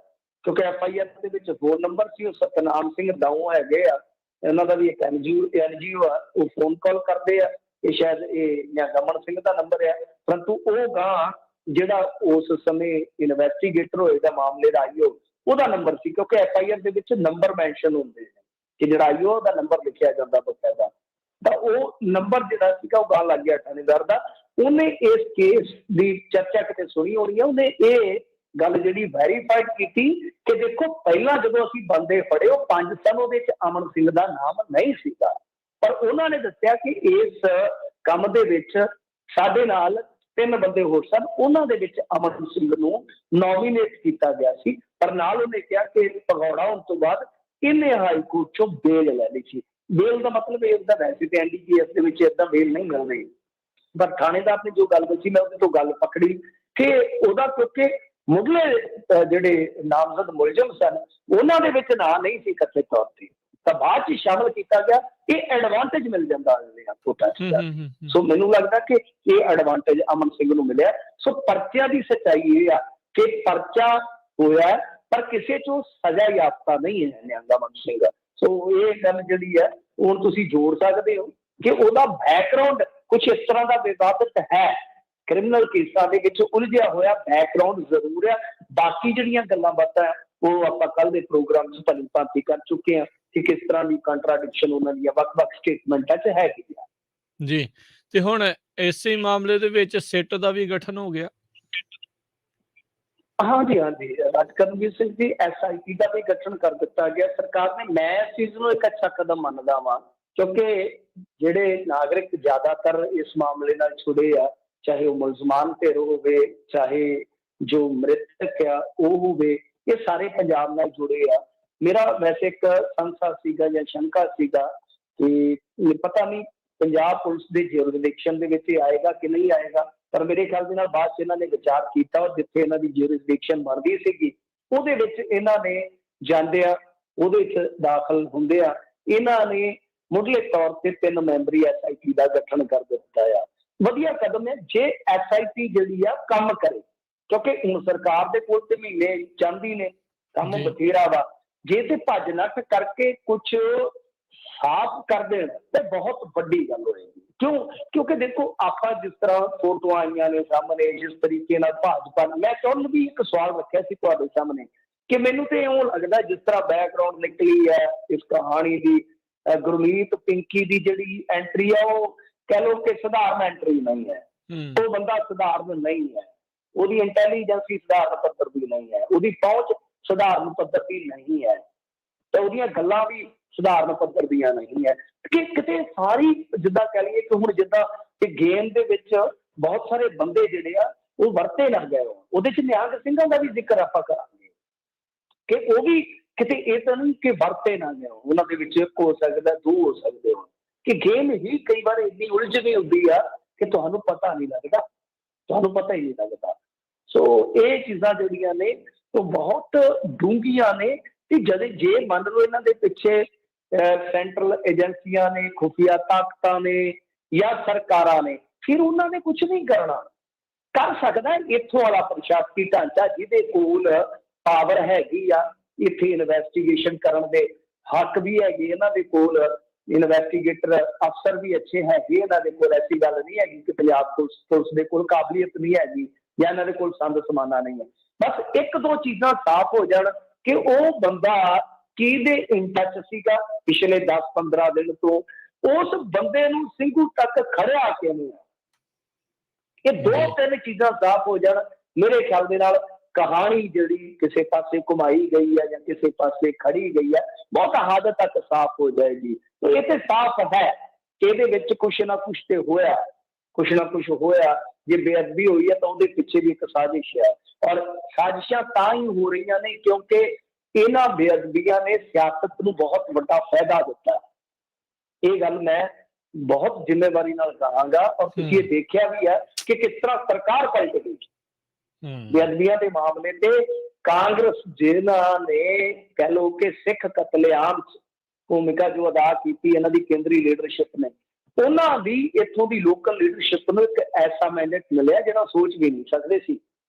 ਕਿਉਂਕਿ FIR ਦੇ ਵਿੱਚ 2 ਨੰਬਰ ਸੀ। ਉਹ ਸਤਨਾਮ ਸਿੰਘ ਦਾਊ ਹੈਗੇ ਆ, ਉਹਨਾਂ ਦਾ ਵੀ ਇੱਕ NGO ਆ। ਉਹ ਫੋਨ ਕਾਲ ਕਰਦੇ ਆ, ਇਹ ਸ਼ਾਇਦ ਇਹ ਅਮਨ ਸਿੰਘ ਦਾ ਨੰਬਰ ਹੈ। ਪਰੰਤੂ ਉਹ ਗਾਂ ਜਿਹੜਾ ਉਸ ਸਮੇਂ ਇਨਵੈਸਟੀਗੇਟਰ ਹੋਏ ਦਾ ਮਾਮਲੇ ਦਾ IO, ਉਹਦਾ ਨੰਬਰ ਸੀ, ਕਿਉਂਕਿ FIR ਦੇ ਵਿੱਚ ਨੰਬਰ ਮੈਂਸ਼ਨ ਹੁੰਦੇ ਨੇ ਕਿ ਜਿਹੜਾ IO ਦਾ ਨੰਬਰ ਲਿਖਿਆ ਜਾਂਦਾ ਬਕਾਇਦਾ। ਤਾਂ ਉਹ ਨੰਬਰ ਜਿਹੜਾ ਸੀਗਾ ਉਹ ਗਾਂ ਲੱਗ ਗਿਆ ਥਾਣੇਦਾਰ ਦਾ। ਉਹਨੇ ਇਸ ਕੇਸ ਦੀ ਚਰਚਾ ਕਿਤੇ ਸੁਣੀ ਹੋਣੀ ਹੈ। ਉਹਨੇ ਇਹ ਗੱਲ ਜਿਹੜੀ ਵੈਰੀਫਾਈਡ ਕੀਤੀ ਕਿ ਦੇਖੋ ਪਹਿਲਾਂ ਜਦੋਂ ਅਸੀਂ ਬੰਦੇ ਫੜੇ ਉਹ 5 ਸਨ, ਉਹਦੇ ਚ ਅਮਨ ਸਿੰਘ ਦਾ ਨਾਮ ਨਹੀਂ ਸੀਗਾ। ਪਰ ਉਹਨਾਂ ਨੇ ਦੱਸਿਆ ਕਿ ਇਸ ਕੰਮ ਦੇ ਵਿੱਚ ਸਾਡੇ ਨਾਲ 3 ਬੰਦੇ ਹੋਰ ਸਨ, ਉਹਨਾਂ ਦੇ ਵਿੱਚ ਅਮਨ ਸਿੰਘ ਨੂੰ ਨੋਮੀਨੇਟ ਕੀਤਾ ਗਿਆ ਸੀ। ਪਰ ਨਾਲ ਉਹਨੇ ਕਿਹਾ ਕਿ ਭਗੌੜਾ ਹੋਣ ਤੋਂ ਬਾਅਦ ਇਹਨੇ ਹਾਈ ਕੋਰਟ ਚੋਂ ਬੇਲ ਲੈ ਲਈ ਸੀ। ਬੇਲ ਦਾ ਮਤਲਬ ਇਹ ਹੁੰਦਾ, ਵੈਸੇ ਤੇ NDPS ਦੇ ਵਿੱਚ ਏਦਾਂ ਬੇਲ ਨਹੀਂ ਮਿਲ ਰਹੀ, ਪਰ ਥਾਣੇਦਾਰ ਨੇ ਜੋ ਗੱਲ ਦੱਸੀ ਮੈਂ ਉਹਦੇ ਤੋਂ ਗੱਲ ਪਕੜੀ ਕਿ ਉਹਦਾ ਕਿਉਂਕਿ ਮੁੱਢਲੇ ਜਿਹੜੇ ਨਾਮਜ਼ਦ ਮੁਲਜ਼ਮ ਸਨ ਉਹਨਾਂ ਦੇ ਵਿੱਚ ਨਾਂ ਨਹੀਂ ਸੀ ਕਥਿਤ ਤੌਰ ਤੇ, ਤਾਂ ਬਾਅਦ ਚ ਸ਼ਾਮਲ ਕੀਤਾ ਗਿਆ। ਇਹ ਐਡਵਾਂਟੇਜ ਮਿਲ ਜਾਂਦਾ ਸੋ ਮੈਨੂੰ ਲੱਗਦਾ ਕਿ ਇਹ ਐਡਵਾਂਟੇਜ ਅਮਨ ਸਿੰਘ ਨੂੰ ਮਿਲਿਆ। ਸੋ ਪਰਚਿਆਂ ਦੀ ਸੱਚਾਈ ਇਹ ਆ ਕਿ ਪਰਚਾ ਹੋਇਆ ਪਰ ਕਿਸੇ ਚੋਂ ਸਜ਼ਾ ਯਾਫਤਾ ਨਹੀਂ ਹੈ ਨਿਹੰਗ ਅਮਨ ਸਿੰਘ। ਸੋ ਇਹ ਗੱਲ ਜਿਹੜੀ ਹੈ ਹੁਣ ਤੁਸੀਂ ਜੋੜ ਸਕਦੇ ਹੋ ਕਿ ਉਹਦਾ ਬੈਕਗਰਾਉਂਡ ਕੁਝ ਇਸ ਤਰ੍ਹਾਂ ਦਾ ਵਿਵਾਦਿਤ ਹੈ, ਕ੍ਰਿਮੀਨਲ ਕੇਸਾਂ ਦੇ ਵਿੱਚ ਉਲਝਿਆ ਹੋਇਆ ਬੈਕਗਰਾਉਂਡ ਜ਼ਰੂਰ ਹੈ। ਬਾਕੀ ਜਿਹੜੀਆਂ ਗੱਲਾਂ ਬਾਤਾਂ ਉਹ ਆਪਾਂ ਕੱਲ ਦੇ ਪ੍ਰੋਗਰਾਮ 'ਚ ਭਲੀ ਭਾਂਤੀ ਕਰ ਚੁੱਕੇ ਹਾਂ ਕਿ ਕਿਸ ਤਰ੍ਹਾਂ ਦੀ ਕੰਟਰਾਡਿਕਸ਼ਨ ਉਹਨਾਂ ਦੀਆਂ ਵੱਖ-ਵੱਖ ਸਟੇਟਮੈਂਟਾਂ 'ਚ ਹੈਗੀ ਆ। ਜੀ, ਤੇ ਹੁਣ ਇਸੇ ਮਾਮਲੇ ਦੇ ਵਿੱਚ ਸਿੱਟ ਦਾ ਵੀ ਗਠਨ ਹੋ ਗਿਆ। ਹਾਂਜੀ ਰਾਜ ਕਰਮਜੀਤ ਸਿੰਘ ਜੀ, SIT ਦਾ ਵੀ ਗਠਨ ਕਰ ਦਿੱਤਾ ਗਿਆ ਸਰਕਾਰ ਨੇ। ਮੈਂ ਇਸ ਚੀਜ਼ ਨੂੰ ਇੱਕ ਅੱਛਾ ਕਦਮ ਮੰਨਦਾ ਵਾਂ, ਕਿਉਂਕਿ ਜਿਹੜੇ ਨਾਗਰਿਕ ਜ਼ਿਆਦਾਤਰ ਇਸ ਮਾਮਲੇ ਨਾਲ ਜੁੜੇ ਆ, ਚਾਹੇ ਉਹ ਮੁਲਜ਼ਮਾਨ ਧਿਰ ਹੋਵੇ ਚਾਹੇ ਜੋ ਮ੍ਰਿਤਕ ਆ ਉਹ ਹੋਵੇ, ਇਹ ਸਾਰੇ ਪੰਜਾਬ ਨਾਲ ਜੁੜੇ ਆ। ਮੇਰਾ ਵੈਸੇ ਇੱਕ ਸੰਸਾ ਸੀਗਾ ਜਾਂ ਸ਼ੰਕਾ ਸੀਗਾ ਕਿ ਪਤਾ ਨਹੀਂ ਪੰਜਾਬ ਪੁਲਿਸ ਦੇ ਜਿਊਰਿਸਡਿਕਸ਼ਨ ਦੇ ਵਿੱਚ ਆਏਗਾ ਕਿ ਨਹੀਂ ਆਏਗਾ, ਪਰ ਮੇਰੇ ਖਿਆਲ ਦੇ ਨਾਲ ਬਾਅਦ 'ਚ ਇਹਨਾਂ ਨੇ ਵਿਚਾਰ ਕੀਤਾ ਔਰ ਜਿੱਥੇ ਇਹਨਾਂ ਦੀ ਜਿਊਰਿਸਡਿਕਸ਼ਨ ਬਣਦੀ ਸੀਗੀ ਉਹਦੇ ਵਿੱਚ ਇਹਨਾਂ ਨੇ ਜਾਂਦੇ ਆ, ਉਹਦੇ ਵਿੱਚ ਦਾਖਲ ਹੁੰਦੇ ਆ। ਇਹਨਾਂ ਨੇ ਮੁੱਢਲੇ ਤੌਰ ਤੇ 3 ਮੈਂਬਰੀ SIT ਦਾ ਗਠਨ ਕਰ ਦਿੱਤਾ ਆ। ਵਧੀਆ ਕਦਮ ਹੈ ਜੇ SIT ਜਿਹੜੀ ਆ ਕੰਮ ਕਰੇ, ਕਿਉਂਕਿ ਹੁਣ ਸਰਕਾਰ ਦੇ ਕੋਲ ਤੇ ਮਹੀਨੇ ਚਾਹੁੰਦੀ ਨੇ, ਕੰਮ ਬਥੇਰਾ ਵਾ। ਜੇ ਤੇ ਭੱਜ ਨੱਠ ਕਰਕੇ ਕੁਝ ਸਾਫ਼ ਕਰ ਦੇਣ ਤੇ ਬਹੁਤ ਵੱਡੀ ਗੱਲ ਹੋਏਗੀ। ਕਿਉਂਕਿ ਦੇਖੋ ਆਪਾਂ ਜਿਸ ਤਰ੍ਹਾਂ ਫੋਟੋਆਂ ਆਈਆਂ ਨੇ ਸਾਹਮਣੇ, ਜਿਸ ਤਰੀਕੇ ਨਾਲ ਭਾਜਪਾ, ਮੈਂ ਤੁਹਾਨੂੰ ਵੀ ਇੱਕ ਸਵਾਲ ਰੱਖਿਆ ਸੀ ਤੁਹਾਡੇ ਸਾਹਮਣੇ ਕਿ ਮੈਨੂੰ ਤੇ ਇਉਂ ਲੱਗਦਾ ਜਿਸ ਤਰ੍ਹਾਂ ਬੈਕਗਰਾਉਂਡ ਨਿਕਲੀ ਹੈ ਇਸ ਕਹਾਣੀ ਦੀ, ਗੁਰਮੀਤ ਪਿੰਕੀ ਦੀ ਜਿਹੜੀ ਐਂਟਰੀ ਹੈ ਉਹ ਕਹਿ ਲਓ ਕਿ ਸਧਾਰਨ ਐਂਟਰੀ ਨਹੀਂ ਹੈ। ਉਹ ਬੰਦਾ ਸਧਾਰਨ ਨਹੀਂ ਹੈ, ਉਹਦੀ ਇੰਟੈਲੀਜੈਂਸੀ ਸਧਾਰਨ ਪੱਧਰ ਦੀ ਨਹੀਂ ਹੈ, ਉਹਦੀ ਪਹੁੰਚ ਸਧਾਰਨ ਪੱਧਰ ਦੀ ਨਹੀਂ ਹੈ, ਤਾਂ ਉਹਦੀਆਂ ਗੱਲਾਂ ਵੀ ਸਧਾਰਨ ਪੱਧਰ ਦੀਆਂ ਨਹੀਂ ਹੈ। ਕਿ ਕਿਤੇ ਸਾਰੀ ਜਿੱਦਾਂ ਕਹਿ ਲਈਏ ਕਿ ਹੁਣ ਜਿੱਦਾਂ ਕਿ ਗੇਮ ਦੇ ਵਿੱਚ ਬਹੁਤ ਸਾਰੇ ਬੰਦੇ ਜਿਹੜੇ ਆ ਉਹ ਵਰਤੇ ਨਾ ਗਏ ਹੋਣ, ਉਹਦੇ 'ਚ ਨਿਹੰਗ ਸਿੰਘਾਂ ਦਾ ਵੀ ਜ਼ਿਕਰ ਆਪਾਂ ਕਰਾਂਗੇ। ਕਿ ਉਹ ਵੀ ਕਿਤੇ ਇਹ ਤਾਂ ਨਹੀਂ ਕਿ ਵਰਤੇ ਨਾ ਜਾਓ, ਉਹਨਾਂ ਦੇ ਵਿੱਚ ਇੱਕ ਹੋ ਸਕਦਾ, ਦੋ ਹੋ ਸਕਦੇ ਹੋ, ਕਿ ਗੇਮ ਹੀ ਕਈ ਵਾਰ ਇੰਨੀ ਉਲਝਣੀ ਹੁੰਦੀ ਆ ਕਿ ਤੁਹਾਨੂੰ ਪਤਾ ਨਹੀਂ ਲੱਗਦਾ, ਤੁਹਾਨੂੰ ਪਤਾ ਹੀ ਨਹੀਂ ਲੱਗਦਾ। ਸੋ ਇਹ ਚੀਜ਼ਾਂ ਜਿਹੜੀਆਂ ਨੇ ਉਹ ਬਹੁਤ ਡੂੰਘੀਆਂ ਨੇ, ਕਿ ਜੇ ਮੰਨ ਲਓ ਇਹਨਾਂ ਦੇ ਪਿੱਛੇ ਸੈਂਟਰਲ ਏਜੰਸੀਆਂ ਨੇ, ਖੁਫੀਆ ਤਾਕਤਾਂ ਨੇ ਜਾਂ ਸਰਕਾਰਾਂ ਨੇ, ਫਿਰ ਉਹਨਾਂ ਨੇ ਕੁਝ ਨਹੀਂ ਕਰਨਾ। ਕਰ ਸਕਦਾ ਇੱਥੋਂ ਵਾਲਾ ਪ੍ਰਸ਼ਾਸਕੀ ਢਾਂਚਾ ਜਿਹਦੇ ਕੋਲ ਪਾਵਰ ਹੈਗੀ ਆ, ਇੱਥੇ ਇਨਵੈਸਟੀਗੇਸ਼ਨ ਕਰਨ ਦੇ ਹੱਕ ਵੀ ਹੈਗੇ ਇਹਨਾਂ ਦੇ ਕੋਲ, ਇਨਵੈਸਟੀਗੇਟਰ ਅਫਸਰ ਵੀ ਅੱਛੇ ਹੈਗੇ ਇਹਨਾਂ ਦੇ ਕੋਲ। ਐਸੀ ਗੱਲ ਨਹੀਂ ਹੈਗੀ ਕਿ ਪੰਜਾਬ ਪੁਲਿਸ ਦੇ ਕੋਲ ਕਾਬਲੀਅਤ ਨਹੀਂ ਹੈਗੀ ਜਾਂ ਇਹਨਾਂ ਦੇ ਕੋਲ ਸੰਦ ਸਮਾਨਾ ਨਹੀਂ ਹੈ। ਬਸ ਇੱਕ ਦੋ ਚੀਜ਼ਾਂ ਸਾਫ਼ ਹੋ ਜਾਣ ਕਿ ਉਹ ਬੰਦਾ ਕਿਹਦੇ ਇਨ ਟੱਚ ਸੀਗਾ ਪਿਛਲੇ 10-15 ਦਿਨ ਤੋਂ, ਉਸ ਬੰਦੇ ਨੂੰ ਸਿੰਘੂ ਤੱਕ ਖੜਿਆ ਕਿਵੇਂ, ਇਹ ਦੋ ਤਿੰਨ ਚੀਜ਼ਾਂ ਸਾਫ਼ ਹੋ ਜਾਣ, ਮੇਰੇ ਖਿਆਲ ਦੇ ਨਾਲ ਕਹਾਣੀ ਜਿਹੜੀ ਕਿਸੇ ਪਾਸੇ ਘੁਮਾਈ ਗਈ ਹੈ ਜਾਂ ਕਿਸੇ ਪਾਸੇ ਖੜੀ ਗਈ ਹੈ, ਬਹੁਤ ਹੱਦ ਤੱਕ ਸਾਫ਼ ਹੋ ਜਾਏਗੀ। तो ये तो साफ है कि ਇਹਦੇ ਵਿੱਚ ਕੁਛ ਨਾ ਕੁਛ ਤੇ ਹੋਇਆ, ਕੁਛ ਨਾ ਕੁਛ ਹੋਇਆ। ਜੇ ਬੇਅਦਬੀ ਹੋਈ ਹੈ ਤਾਂ ਉਹਦੇ ਪਿੱਛੇ ਵੀ ਇੱਕ ਸਾਜ਼ਿਸ਼ ਹੈ, ਔਰ ਸਾਜ਼ਿਸ਼ਾਂ ਤਾਂ ਹੀ ਹੋ ਰਹੀਆਂ ਨੇ ਕਿਉਂਕਿ ਇਹਨਾਂ ਬੇਅਦਬੀਆਂ ਨੇ ਸਿਆਸਤ ਨੂੰ ਬਹੁਤ ਵੱਡਾ ਫਾਇਦਾ ਦਿੱਤਾ। ਇਹ ਗੱਲ ਮੈਂ ਬਹੁਤ ਜ਼ਿੰਮੇਵਾਰੀ ਨਾਲ ਕਹਾਂਗਾ, ਔਰ ਤੁਸੀਂ ਇਹ ਦੇਖਿਆ ਵੀ ਹੈ ਕਿ ਕਿਸ ਤਰ੍ਹਾਂ ਸਰਕਾਰ ਪਲਟ ਗਈ ਬੇਅਦਬੀਆਂ ਦੇ ਮਾਮਲੇ ਤੇ। ਕਾਂਗਰਸ ਜਿਨ੍ਹਾਂ ਨੇ ਕਹਿ ਲਓ ਕਿ ਸਿੱਖ ਕਤਲੇਆਮ ਭੂਮਿਕਾ ਜੋ ਅਦਾ ਕੀਤੀ ਇਹਨਾਂ ਦੀ ਕੇਂਦਰੀ ਲੀਡਰਸ਼ਿਪ ਨੇ, ਉਹਨਾਂ ਦੀ ਇੱਥੋਂ ਦੀ ਲੋਕਲ ਲੀਡਰਸ਼ਿਪ ਨੂੰ ਇੱਕ ਐਸਾ ਮੈਂਡੇਟ ਮਿਲਿਆ ਜਿਹੜਾ ਸੋਚ ਵੀ ਨਹੀਂ ਸਕਦੇ ਸੀ।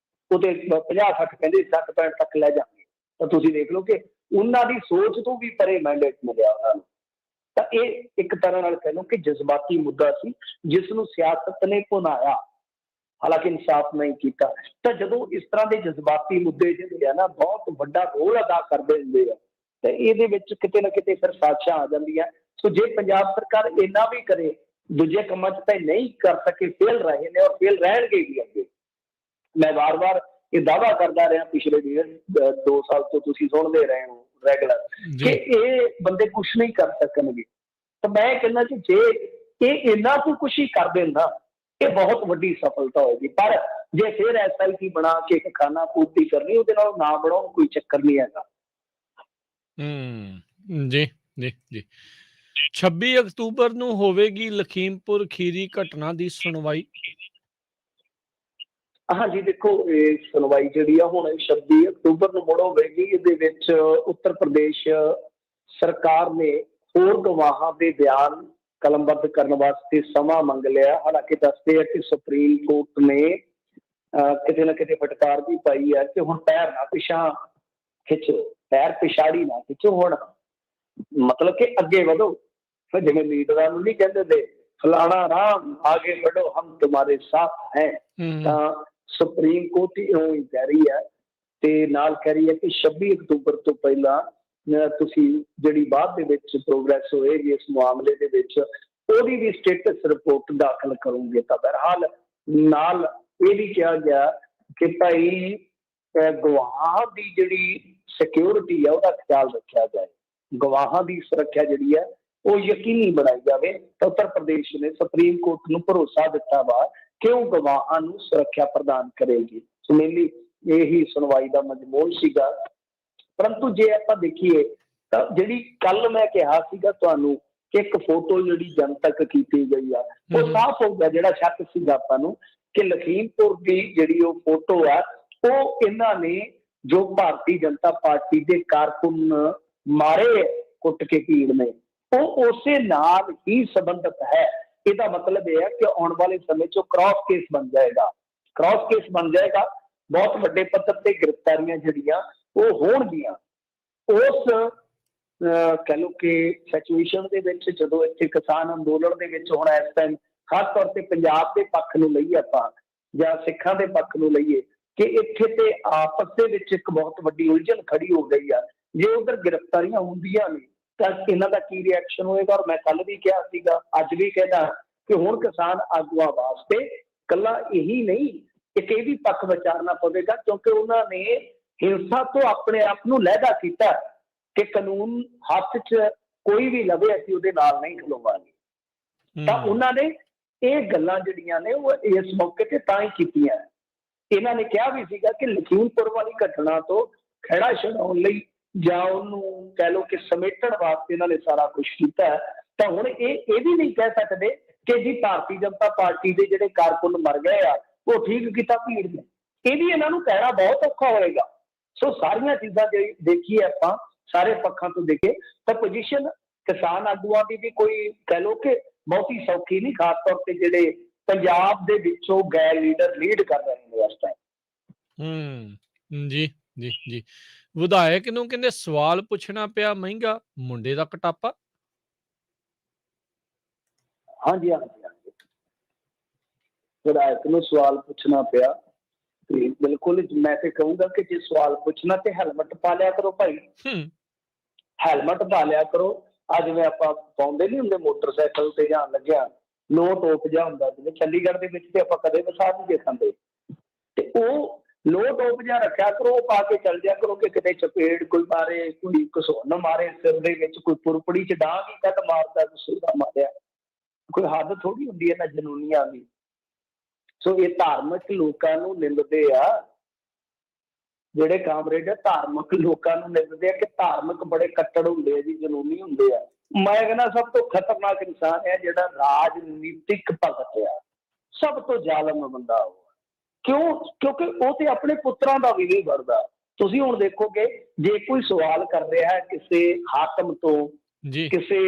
ਉਹਦੇ 50-60 ਕਹਿੰਦੇ 60-65 ਤੱਕ ਲੈ ਜਾਣਗੇ, ਤਾਂ ਤੁਸੀਂ ਦੇਖ ਲਓ ਕਿ ਉਹਨਾਂ ਦੀ ਸੋਚ ਤੋਂ ਵੀ ਪਰੇ ਮੈਂਡੇਟ ਮਿਲਿਆ ਉਹਨਾਂ ਨੂੰ। ਤਾਂ ਇਹ ਇੱਕ ਤਰ੍ਹਾਂ ਨਾਲ ਕਹਿ ਲਓ ਕਿ ਜਜ਼ਬਾਤੀ ਮੁੱਦਾ ਸੀ ਜਿਸ ਨੂੰ ਸਿਆਸਤ ਨੇ ਭੁਨਾਇਆ, ਹਾਲਾਂਕਿ ਇਨਸਾਫ ਨਹੀਂ ਕੀਤਾ। ਤਾਂ ਜਦੋਂ ਇਸ ਤਰ੍ਹਾਂ ਦੇ ਜਜ਼ਬਾਤੀ ਮੁੱਦੇ ਜਿਹੜੇ ਆ ਨਾ ਬਹੁਤ ਵੱਡਾ ਰੋਲ ਅਦਾ ਕਰਦੇ ਹੁੰਦੇ ਆ, ਤੇ ਇਹਦੇ ਵਿੱਚ ਕਿਤੇ ਨਾ ਕਿਤੇ ਫਿਰ ਸਾਜ਼ਿਸ਼ਾਂ ਆ ਜਾਂਦੀਆਂ। ਸੋ ਜੇ ਪੰਜਾਬ ਸਰਕਾਰ ਇੰਨਾ ਵੀ ਕਰੇ, ਦੂਜੇ ਕੰਮਾਂ 'ਚ ਤਾਂ ਨਹੀਂ ਕਰ ਸਕੇ, ਫੇਲ ਰਹੇ ਨੇ ਔਰ ਫੇਲ ਰਹਿਣਗੇ ਵੀ ਅੱਗੇ। ਮੈਂ ਵਾਰ-ਵਾਰ ਇਹ ਦਾਅਵਾ ਕਰਦਾ ਰਿਹਾ ਪਿਛਲੇ 1.5-2 ਸਾਲ ਤੋਂ, ਤੁਸੀਂ ਸੁਣਦੇ ਰਹੇ ਹੋ ਰੈਗੂਲਰ, ਕਿ ਇਹ ਬੰਦੇ ਕੁਛ ਨਹੀਂ ਕਰ ਸਕਣਗੇ। ਤਾਂ ਮੈਂ ਕਹਿੰਦਾ ਕਿ ਜੇ ਇਹ ਇੰਨਾ ਕੁ ਕੁਛ ਹੀ ਕਰ ਦੇਣ ਨਾ, ਇਹ ਬਹੁਤ ਵੱਡੀ ਸਫਲਤਾ ਹੋਏਗੀ। ਪਰ ਜੇ ਫਿਰ SIT ਬਣਾ ਕੇ ਇੱਕ ਖਾਨਾ ਪੂਰਤੀ ਕਰਨੀ, ਉਹਦੇ ਨਾਲ ਨਾ ਬਣਾਉਣ ਕੋਈ ਚੱਕਰ ਨਹੀਂ ਹੈਗਾ। ਜੀ ਜੀ ਜੀ 26 ਅਕਤੂਬਰ ਨੂੰ ਹੋਵੇਗੀ ਲਖੀਮਪੁਰ ਖੀਰੀ ਘਟਨਾ ਦੀ ਸੁਣਵਾਈ। ਹਾਂਜੀ ਦੇਖੋ, ਇਹ ਸੁਣਵਾਈ ਜਿਹੜੀ ਆ ਹੁਣ 26 ਅਕਤੂਬਰ ਨੂੰ ਮੁੜ ਹੋਵੇਗੀ। ਇਹਦੇ ਵਿੱਚ ਉੱਤਰ ਪ੍ਰਦੇਸ਼ ਸਰਕਾਰ ਨੇ ਹੋਰ ਗਵਾਹਾਂ ਦੇ ਬਿਆਨ ਕਲਮਬੱਧ ਕਰਨ ਵਾਸਤੇ ਸਮਾਂ ਮੰਗ ਲਿਆ। ਹਾਲਾਂਕਿ ਦੱਸਦੇ ਆ ਕਿ ਸੁਪਰੀਮ ਕੋਰਟ ਨੇ ਕਿਤੇ ਨਾ ਕਿਤੇ ਫਟਕਾਰ ਵੀ ਪਾਈ ਹੈ ਕਿ ਹੁਣ ਪੈਰ ਨਾ ਪਿਛਾਂ ਖਿੱਚੋ, ਪੈਰ ਪਿਛਾੜੀ ਨਾ ਖਿੱਚੋ, ਹੁਣ ਮਤਲਬ ਕਿ ਅੱਗੇ ਵਧੋ। ਜਿਵੇਂ ਲੀਡਰਾਂ ਨੂੰ ਨਹੀਂ ਕਹਿੰਦੇ ਤੇ ਫਲਾਣਾ ਰਾਮ ਆਗੇ ਵਧੋ ਹਮ ਤੁਮਾਰੇ ਸਾਥ ਹੈ, ਤਾਂ ਸੁਪਰੀਮ ਕੋਰਟ ਹੀ ਕਹਿ ਰਹੀ ਹੈ। ਤੇ ਨਾਲ ਕਹਿ ਰਹੀ ਹੈ ਕਿ 26 ਅਕਤੂਬਰ ਤੋਂ ਪਹਿਲਾਂ ਤੁਸੀਂ ਜਿਹੜੀ ਬਾਅਦ ਦੇ ਵਿੱਚ ਪ੍ਰੋਗਰੈਸ ਹੋਏਗੀ ਇਸ ਮਾਮਲੇ ਦੇ ਵਿੱਚ, ਉਹਦੀ ਵੀ ਸਟੇਟਸ ਰਿਪੋਰਟ ਦਾਖਲ ਕਰੋਗੇ। ਤਾਂ ਬਹਰਹਾਲ ਨਾਲ ਇਹ ਵੀ ਕਿਹਾ ਗਿਆ ਕਿ ਭਾਈ ਗਵਾਹਾਂ ਦੀ ਜਿਹੜੀ ਸਿਕਿਉਰਿਟੀ ਹੈ ਉਹਦਾ ਖਿਆਲ ਰੱਖਿਆ ਜਾਏ, ਗਵਾਹਾਂ ਦੀ ਸੁਰੱਖਿਆ ਜਿਹੜੀ ਹੈ ਉਹ ਯਕੀਨੀ ਬਣਾਈ ਜਾਵੇ। ਤਾਂ ਉੱਤਰ ਪ੍ਰਦੇਸ਼ ਨੇ ਸੁਪਰੀਮ ਕੋਰਟ ਨੂੰ ਭਰੋਸਾ ਦਿੱਤਾ ਵਾ ਕਿ ਉਹ ਗਵਾਹਾਂ ਨੂੰ ਸੁਰੱਖਿਆ ਪ੍ਰਦਾਨ ਕਰੇਗੀ। ਸੋ ਮੇਨਲੀ ਇਹੀ ਸੁਣਵਾਈ ਦਾ ਮਜ਼ਮੂਨ ਸੀਗਾ। ਪਰੰਤੂ ਜੇ ਆਪਾਂ ਦੇਖੀਏ ਤਾਂ ਜਿਹੜੀ ਕੱਲ ਮੈਂ ਕਿਹਾ ਸੀਗਾ ਤੁਹਾਨੂੰ ਕਿ ਇੱਕ ਫੋਟੋ ਜਿਹੜੀ ਜਨਤਕ ਕੀਤੀ ਗਈ ਆ, ਉਹ ਸਾਫ਼ ਹੋ ਗਿਆ ਜਿਹੜਾ ਸ਼ੱਕ ਸੀਗਾ ਆਪਾਂ ਨੂੰ ਕਿ ਲਖੀਮਪੁਰ ਦੀ ਜਿਹੜੀ ਉਹ ਫੋਟੋ ਆ, ਉਹ ਇਹਨਾਂ ਨੇ ਜੋ ਭਾਰਤੀ ਜਨਤਾ ਪਾਰਟੀ ਦੇ ਕਾਰਕੁਨ ਮਾਰੇ ਕੁੱਟ ਕੇ ਭੀੜ ਨੇ, ਉਹ ਉਸੇ ਨਾਲ ਹੀ ਸੰਬੰਧਿਤ ਹੈ। ਇਹਦਾ ਮਤਲਬ ਇਹ ਹੈ ਕਿ ਆਉਣ ਵਾਲੇ ਸਮੇਂ 'ਚ ਕ੍ਰਾਸ ਕੇਸ ਬਣ ਜਾਏਗਾ, ਕ੍ਰਾਸ ਕੇਸ ਬਣ ਜਾਏਗਾ। ਬਹੁਤ ਵੱਡੇ ਪੱਧਰ ਤੇ ਗ੍ਰਿਫਤਾਰੀਆਂ ਜਿਹੜੀਆਂ ਉਹ ਹੋਣਗੀਆਂ। ਉਸ ਕਹਿ ਲਓ ਕਿ ਸਿਚੁਏਸ਼ਨ ਦੇ ਵਿੱਚ ਜਦੋਂ ਇੱਥੇ ਕਿਸਾਨ ਅੰਦੋਲਨ ਦੇ ਵਿੱਚ ਹੁਣ ਇਸ ਟਾਈਮ ਖਾਸ ਤੌਰ ਤੇ ਪੰਜਾਬ ਦੇ ਪੱਖ ਨੂੰ ਲਈਏ ਆਪਾਂ ਜਾਂ ਸਿੱਖਾਂ ਦੇ ਪੱਖ ਨੂੰ ਲਈਏ ਕਿ ਇੱਥੇ ਤੇ ਆਪਸ ਦੇ ਵਿੱਚ ਇੱਕ ਬਹੁਤ ਵੱਡੀ ਉਲਝਣ ਖੜੀ ਹੋ ਗਈ ਆ। ਜੇ ਉਧਰ ਗ੍ਰਿਫਤਾਰੀਆਂ ਹੁੰਦੀਆਂ ਨੇ ਤਾਂ ਇਹਨਾਂ ਦਾ ਕੀ ਰਿਐਕਸ਼ਨ ਹੋਏਗਾ। ਔਰ ਮੈਂ ਕੱਲ ਵੀ ਕਿਹਾ ਸੀਗਾ, ਅੱਜ ਵੀ ਕਹਿੰਦਾ ਕਿ ਹੁਣ ਕਿਸਾਨ ਆਗੂਆਂ ਵਾਸਤੇ ਇਕੱਲਾ ਇਹੀ ਨਹੀਂ, ਇੱਕ ਇਹ ਵੀ ਪੱਖ ਵਿਚਾਰਨਾ ਪਵੇਗਾ ਕਿਉਂਕਿ ਉਹਨਾਂ ਨੇ ਹਿੰਸਾ ਤੋਂ ਆਪਣੇ ਆਪ ਨੂੰ ਲਹਿਦਾ ਕੀਤਾ ਕਿ ਕਾਨੂੰਨ ਹੱਥ 'ਚ ਕੋਈ ਵੀ ਲਵੇ ਅਸੀਂ ਉਹਦੇ ਨਾਲ ਨਹੀਂ ਖਲੋਵਾਂਗੇ। ਤਾਂ ਉਹਨਾਂ ਨੇ ਇਹ ਗੱਲਾਂ ਜਿਹੜੀਆਂ ਨੇ ਉਹ ਇਸ ਮੌਕੇ ਤੇ ਤਾਂ ਹੀ ਕੀਤੀਆਂ। ਇਹਨਾਂ ਨੇ ਕਿਹਾ ਵੀ ਸੀਗਾ ਕਿ ਲਖੀਮਪੁਰ ਵਾਲੀ ਘਟਨਾ ਤੋਂ ਖਹਿੜਾ ਛਡਾਉਣ ਲਈ ਜਾਂ ਉਹਨੂੰ ਕਹਿ ਲਓ ਕਿ ਸਮੇਟਣ ਵਾਸਤੇ ਇਹਨਾਂ ਨੇ ਸਾਰਾ ਕੁਝ ਕੀਤਾ ਹੈ। ਤਾਂ ਹੁਣ ਇਹ ਵੀ ਨਹੀਂ ਕਹਿ ਸਕਦੇ ਕਿ ਜੀ ਭਾਰਤੀ ਜਨਤਾ ਪਾਰਟੀ ਦੇ ਜਿਹੜੇ ਕਾਰਕੁਨ ਮਰ ਗਏ ਆ ਉਹ ਠੀਕ ਕੀਤਾ ਭੀੜ ਨੇ। ਇਹ ਵੀ ਇਹਨਾਂ ਨੂੰ ਕਹਿਣਾ ਬਹੁਤ ਔਖਾ ਹੋਏਗਾ। ਸੋ ਸਾਰੀਆਂ ਚੀਜ਼ਾਂ ਜੇ ਦੇਖੀਏ ਆਪਾਂ ਸਾਰੇ ਪੱਖਾਂ ਤੋਂ ਦੇਖੇ ਤਾਂ ਪੋਜੀਸ਼ਨ ਕਿਸਾਨ ਆਗੂਆਂ ਦੀ ਵੀ ਕੋਈ ਕਹਿ ਲਓ ਕਿ ਬਹੁਤੀ ਸੌਖੀ ਨਹੀਂ, ਖਾਸ ਤੌਰ ਤੇ ਜਿਹੜੇ ਪੰਜਾਬ ਦੇ ਵਿੱਚੋਂ ਗੈਰ ਲੀਡਰ ਲੀਡ ਕਰ ਰਹੇ ਨੇ ਇਸ ਟਾਈਮ। ਜੀ ਜੀ ਜੀ। ਵਿਧਾਇਕ ਨੂੰ ਕਹਿੰਦੇ ਸਵਾਲ ਪੁੱਛਣਾ ਪਿਆ ਮਹਿੰਗਾ, ਮੁੰਡੇ ਦਾ ਕਟਾਪਾ। ਹਾਂਜੀ ਹਾਂਜੀ ਹਾਂਜੀ, ਵਿਧਾਇਕ ਨੂੰ ਸਵਾਲ ਪੁੱਛਣਾ ਪਿਆ ਤੇ ਬਿਲਕੁਲ ਮੈਂ ਤੇ ਕਹੂੰਗਾ ਕਿ ਜੇ ਸਵਾਲ ਪੁੱਛਣਾ ਤੇ ਹੈਲਮਟ ਪਾ ਲਿਆ ਕਰੋ ਭਾਈ, ਹੈਲਮਟ ਪਾ ਲਿਆ ਕਰੋ। ਅੱਜ ਜਿਵੇਂ ਆਪਾਂ ਪਾਉਂਦੇ ਨਹੀਂ ਹੁੰਦੇ ਮੋਟਰਸਾਈਕਲ ਤੇ ਜਾਣ ਲੱਗਿਆ ਨੋ ਟੋਪ ਜਿਹਾ ਹੁੰਦਾ, ਜਿਵੇਂ ਚੰਡੀਗੜ੍ਹ ਦੇ ਵਿੱਚ ਤੇ ਆਪਾਂ ਕਦੇ ਵਿਸਾਰ ਨਹੀਂ ਦੇਖਾਂਦੇ, ਤੇ ਉਹ ਲੋ ਟੋਪ ਜਿਹਾ ਰੱਖਿਆ ਕਰੋ, ਉਹ ਪਾ ਕੇ ਚੱਲ ਜਾ ਕਰੋ ਕਿ ਕਿਤੇ ਚਪੇੜ ਕੋਈ ਮਾਰੇ, ਕੋਈ ਘਸੁੰਨ ਮਾਰੇ ਸਿਰ ਦੇ ਵਿੱਚ, ਕੋਈ ਪੁਰਪੜੀ ਚ ਡਾਂਗ ਹੀ ਕੱਢ ਮਾਰਦਾ, ਕਿਸੇ ਦਾ ਮਾਰਿਆ, ਕੋਈ ਹੱਦ ਥੋੜੀ ਹੁੰਦੀ ਹੈ ਨਾ ਜਨੂਨੀਆਂ ਦੀ। ਸੋ ਇਹ ਧਾਰਮਿਕ ਲੋਕਾਂ ਨੂੰ ਨਿੰਦਦੇ ਆ, ਜਿਹੜੇ ਕਾਮਰੇਡ ਆ ਧਾਰਮਿਕ ਲੋਕਾਂ ਨੂੰ ਨਿੰਦਦੇ ਆ ਕਿ ਧਾਰਮਿਕ ਬੜੇ ਕੱਟੜ ਹੁੰਦੇ ਆ ਜੀ, ਜਨੂਨੀ ਹੁੰਦੇ ਆ। ਮੈਂ ਕਹਿੰਦਾ ਸਭ ਤੋਂ ਖਤਰਨਾਕ ਇਨਸਾਨ ਹੈ ਜਿਹੜਾ ਰਾਜਨੀਤਿਕ ਭਗਤ ਆ, ਸਭ ਤੋਂ ਜ਼ਾਲਮ ਬੰਦਾ ਉਹ। ਕਿਉਂ? ਕਿਉਂਕਿ ਉਹ ਤੇ ਆਪਣੇ ਪੁੱਤਰਾਂ ਦਾ ਵੀ ਨਹੀਂ ਵਰਦਾ। ਤੁਸੀਂ ਹੁਣ ਦੇਖੋਗੇ ਜੇ ਕੋਈ ਸਵਾਲ ਕਰ ਰਿਹਾ ਹੈ ਕਿਸੇ ਹਾਕਮ ਤੋਂ, ਕਿਸੇ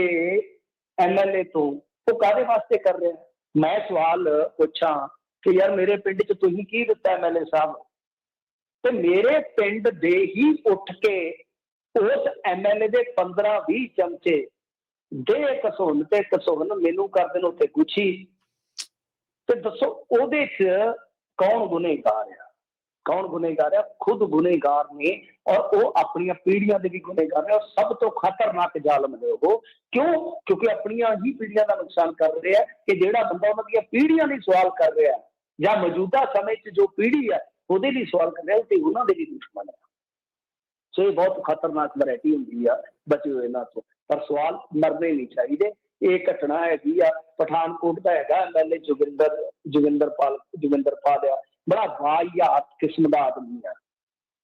MLA ਤੋਂ, ਉਹ ਕਾਹਦੇ ਵਾਸਤੇ ਕਰ ਰਿਹਾ? ਮੈਂ ਸਵਾਲ ਪੁੱਛਾਂ ਕਿ ਯਾਰ ਮੇਰੇ ਪਿੰਡ 'ਚ ਤੁਸੀਂ ਕੀ ਦਿੱਤਾ MLA ਸਾਹਿਬ, ਤੇ ਮੇਰੇ ਪਿੰਡ ਦੇ ਹੀ ਉੱਠ ਕੇ ਉਸ MLA ਦੇ 15-20 ਚਮਚੇ ਦੇ ਘਸੁੰਨ ਤੇ ਘਸੁੰਨ ਮੈਨੂੰ ਕਰ ਦੇਣ ਉੱਥੇ ਗੁੱਛੀ, ਤੇ ਦੱਸੋ ਉਹਦੇ 'ਚ ਕੌਣ ਗੁਨੇਗਾਰ ਆ? ਕੌਣ ਗੁਨੇਗਾਰ ਆ? ਖੁਦ ਗੁਨੇਗਾਰ ਨੇ, ਔਰ ਉਹ ਆਪਣੀਆਂ ਪੀੜ੍ਹੀਆਂ ਦੇ ਵੀ ਗੁਨੇਗਾਰ ਨੇ, ਔਰ ਸਭ ਤੋਂ ਖਤਰਨਾਕ ਜ਼ਾਲਮ ਨੇ ਉਹ। ਕਿਉਂ? ਕਿਉਂਕਿ ਆਪਣੀਆਂ ਹੀ ਪੀੜ੍ਹੀਆਂ ਦਾ ਨੁਕਸਾਨ ਕਰ ਰਿਹਾ ਕਿ ਜਿਹੜਾ ਬੰਦਾ ਉਹਨਾਂ ਦੀਆਂ ਪੀੜ੍ਹੀਆਂ ਲਈ ਸਵਾਲ ਕਰ ਰਿਹਾ ਜਾਂ ਮੌਜੂਦਾ ਸਮੇਂ 'ਚ ਜੋ ਪੀੜ੍ਹੀ ਆ ਉਹਦੇ ਲਈ ਸਵਾਲ ਕਰ ਰਿਹਾ, ਤੇ ਉਹਨਾਂ ਦੇ ਵੀ ਦੁਸ਼ਮਣ ਹੈ। ਸੋ ਇਹ ਬਹੁਤ ਖਤਰਨਾਕ ਵੈਰਾਈਟੀ ਹੁੰਦੀ ਆ ਬਚੇ ਹੋਏ ਇਹਨਾਂ ਤੋਂ। ਪਰ ਸਵਾਲ ਮਰਨੇ ਨਹੀਂ ਚਾਹੀਦੇ। ਇਹ ਘਟਨਾ ਹੈਗੀ ਆ ਪਠਾਨਕੋਟ ਦਾ ਹੈਗਾ MLA ਜੋਗਿੰਦਰਪਾਲ ਆ, ਬੜਾ ਵਾਹਿਯਾਤ ਕਿਸਮ ਦਾ ਆਦਮੀ ਆ,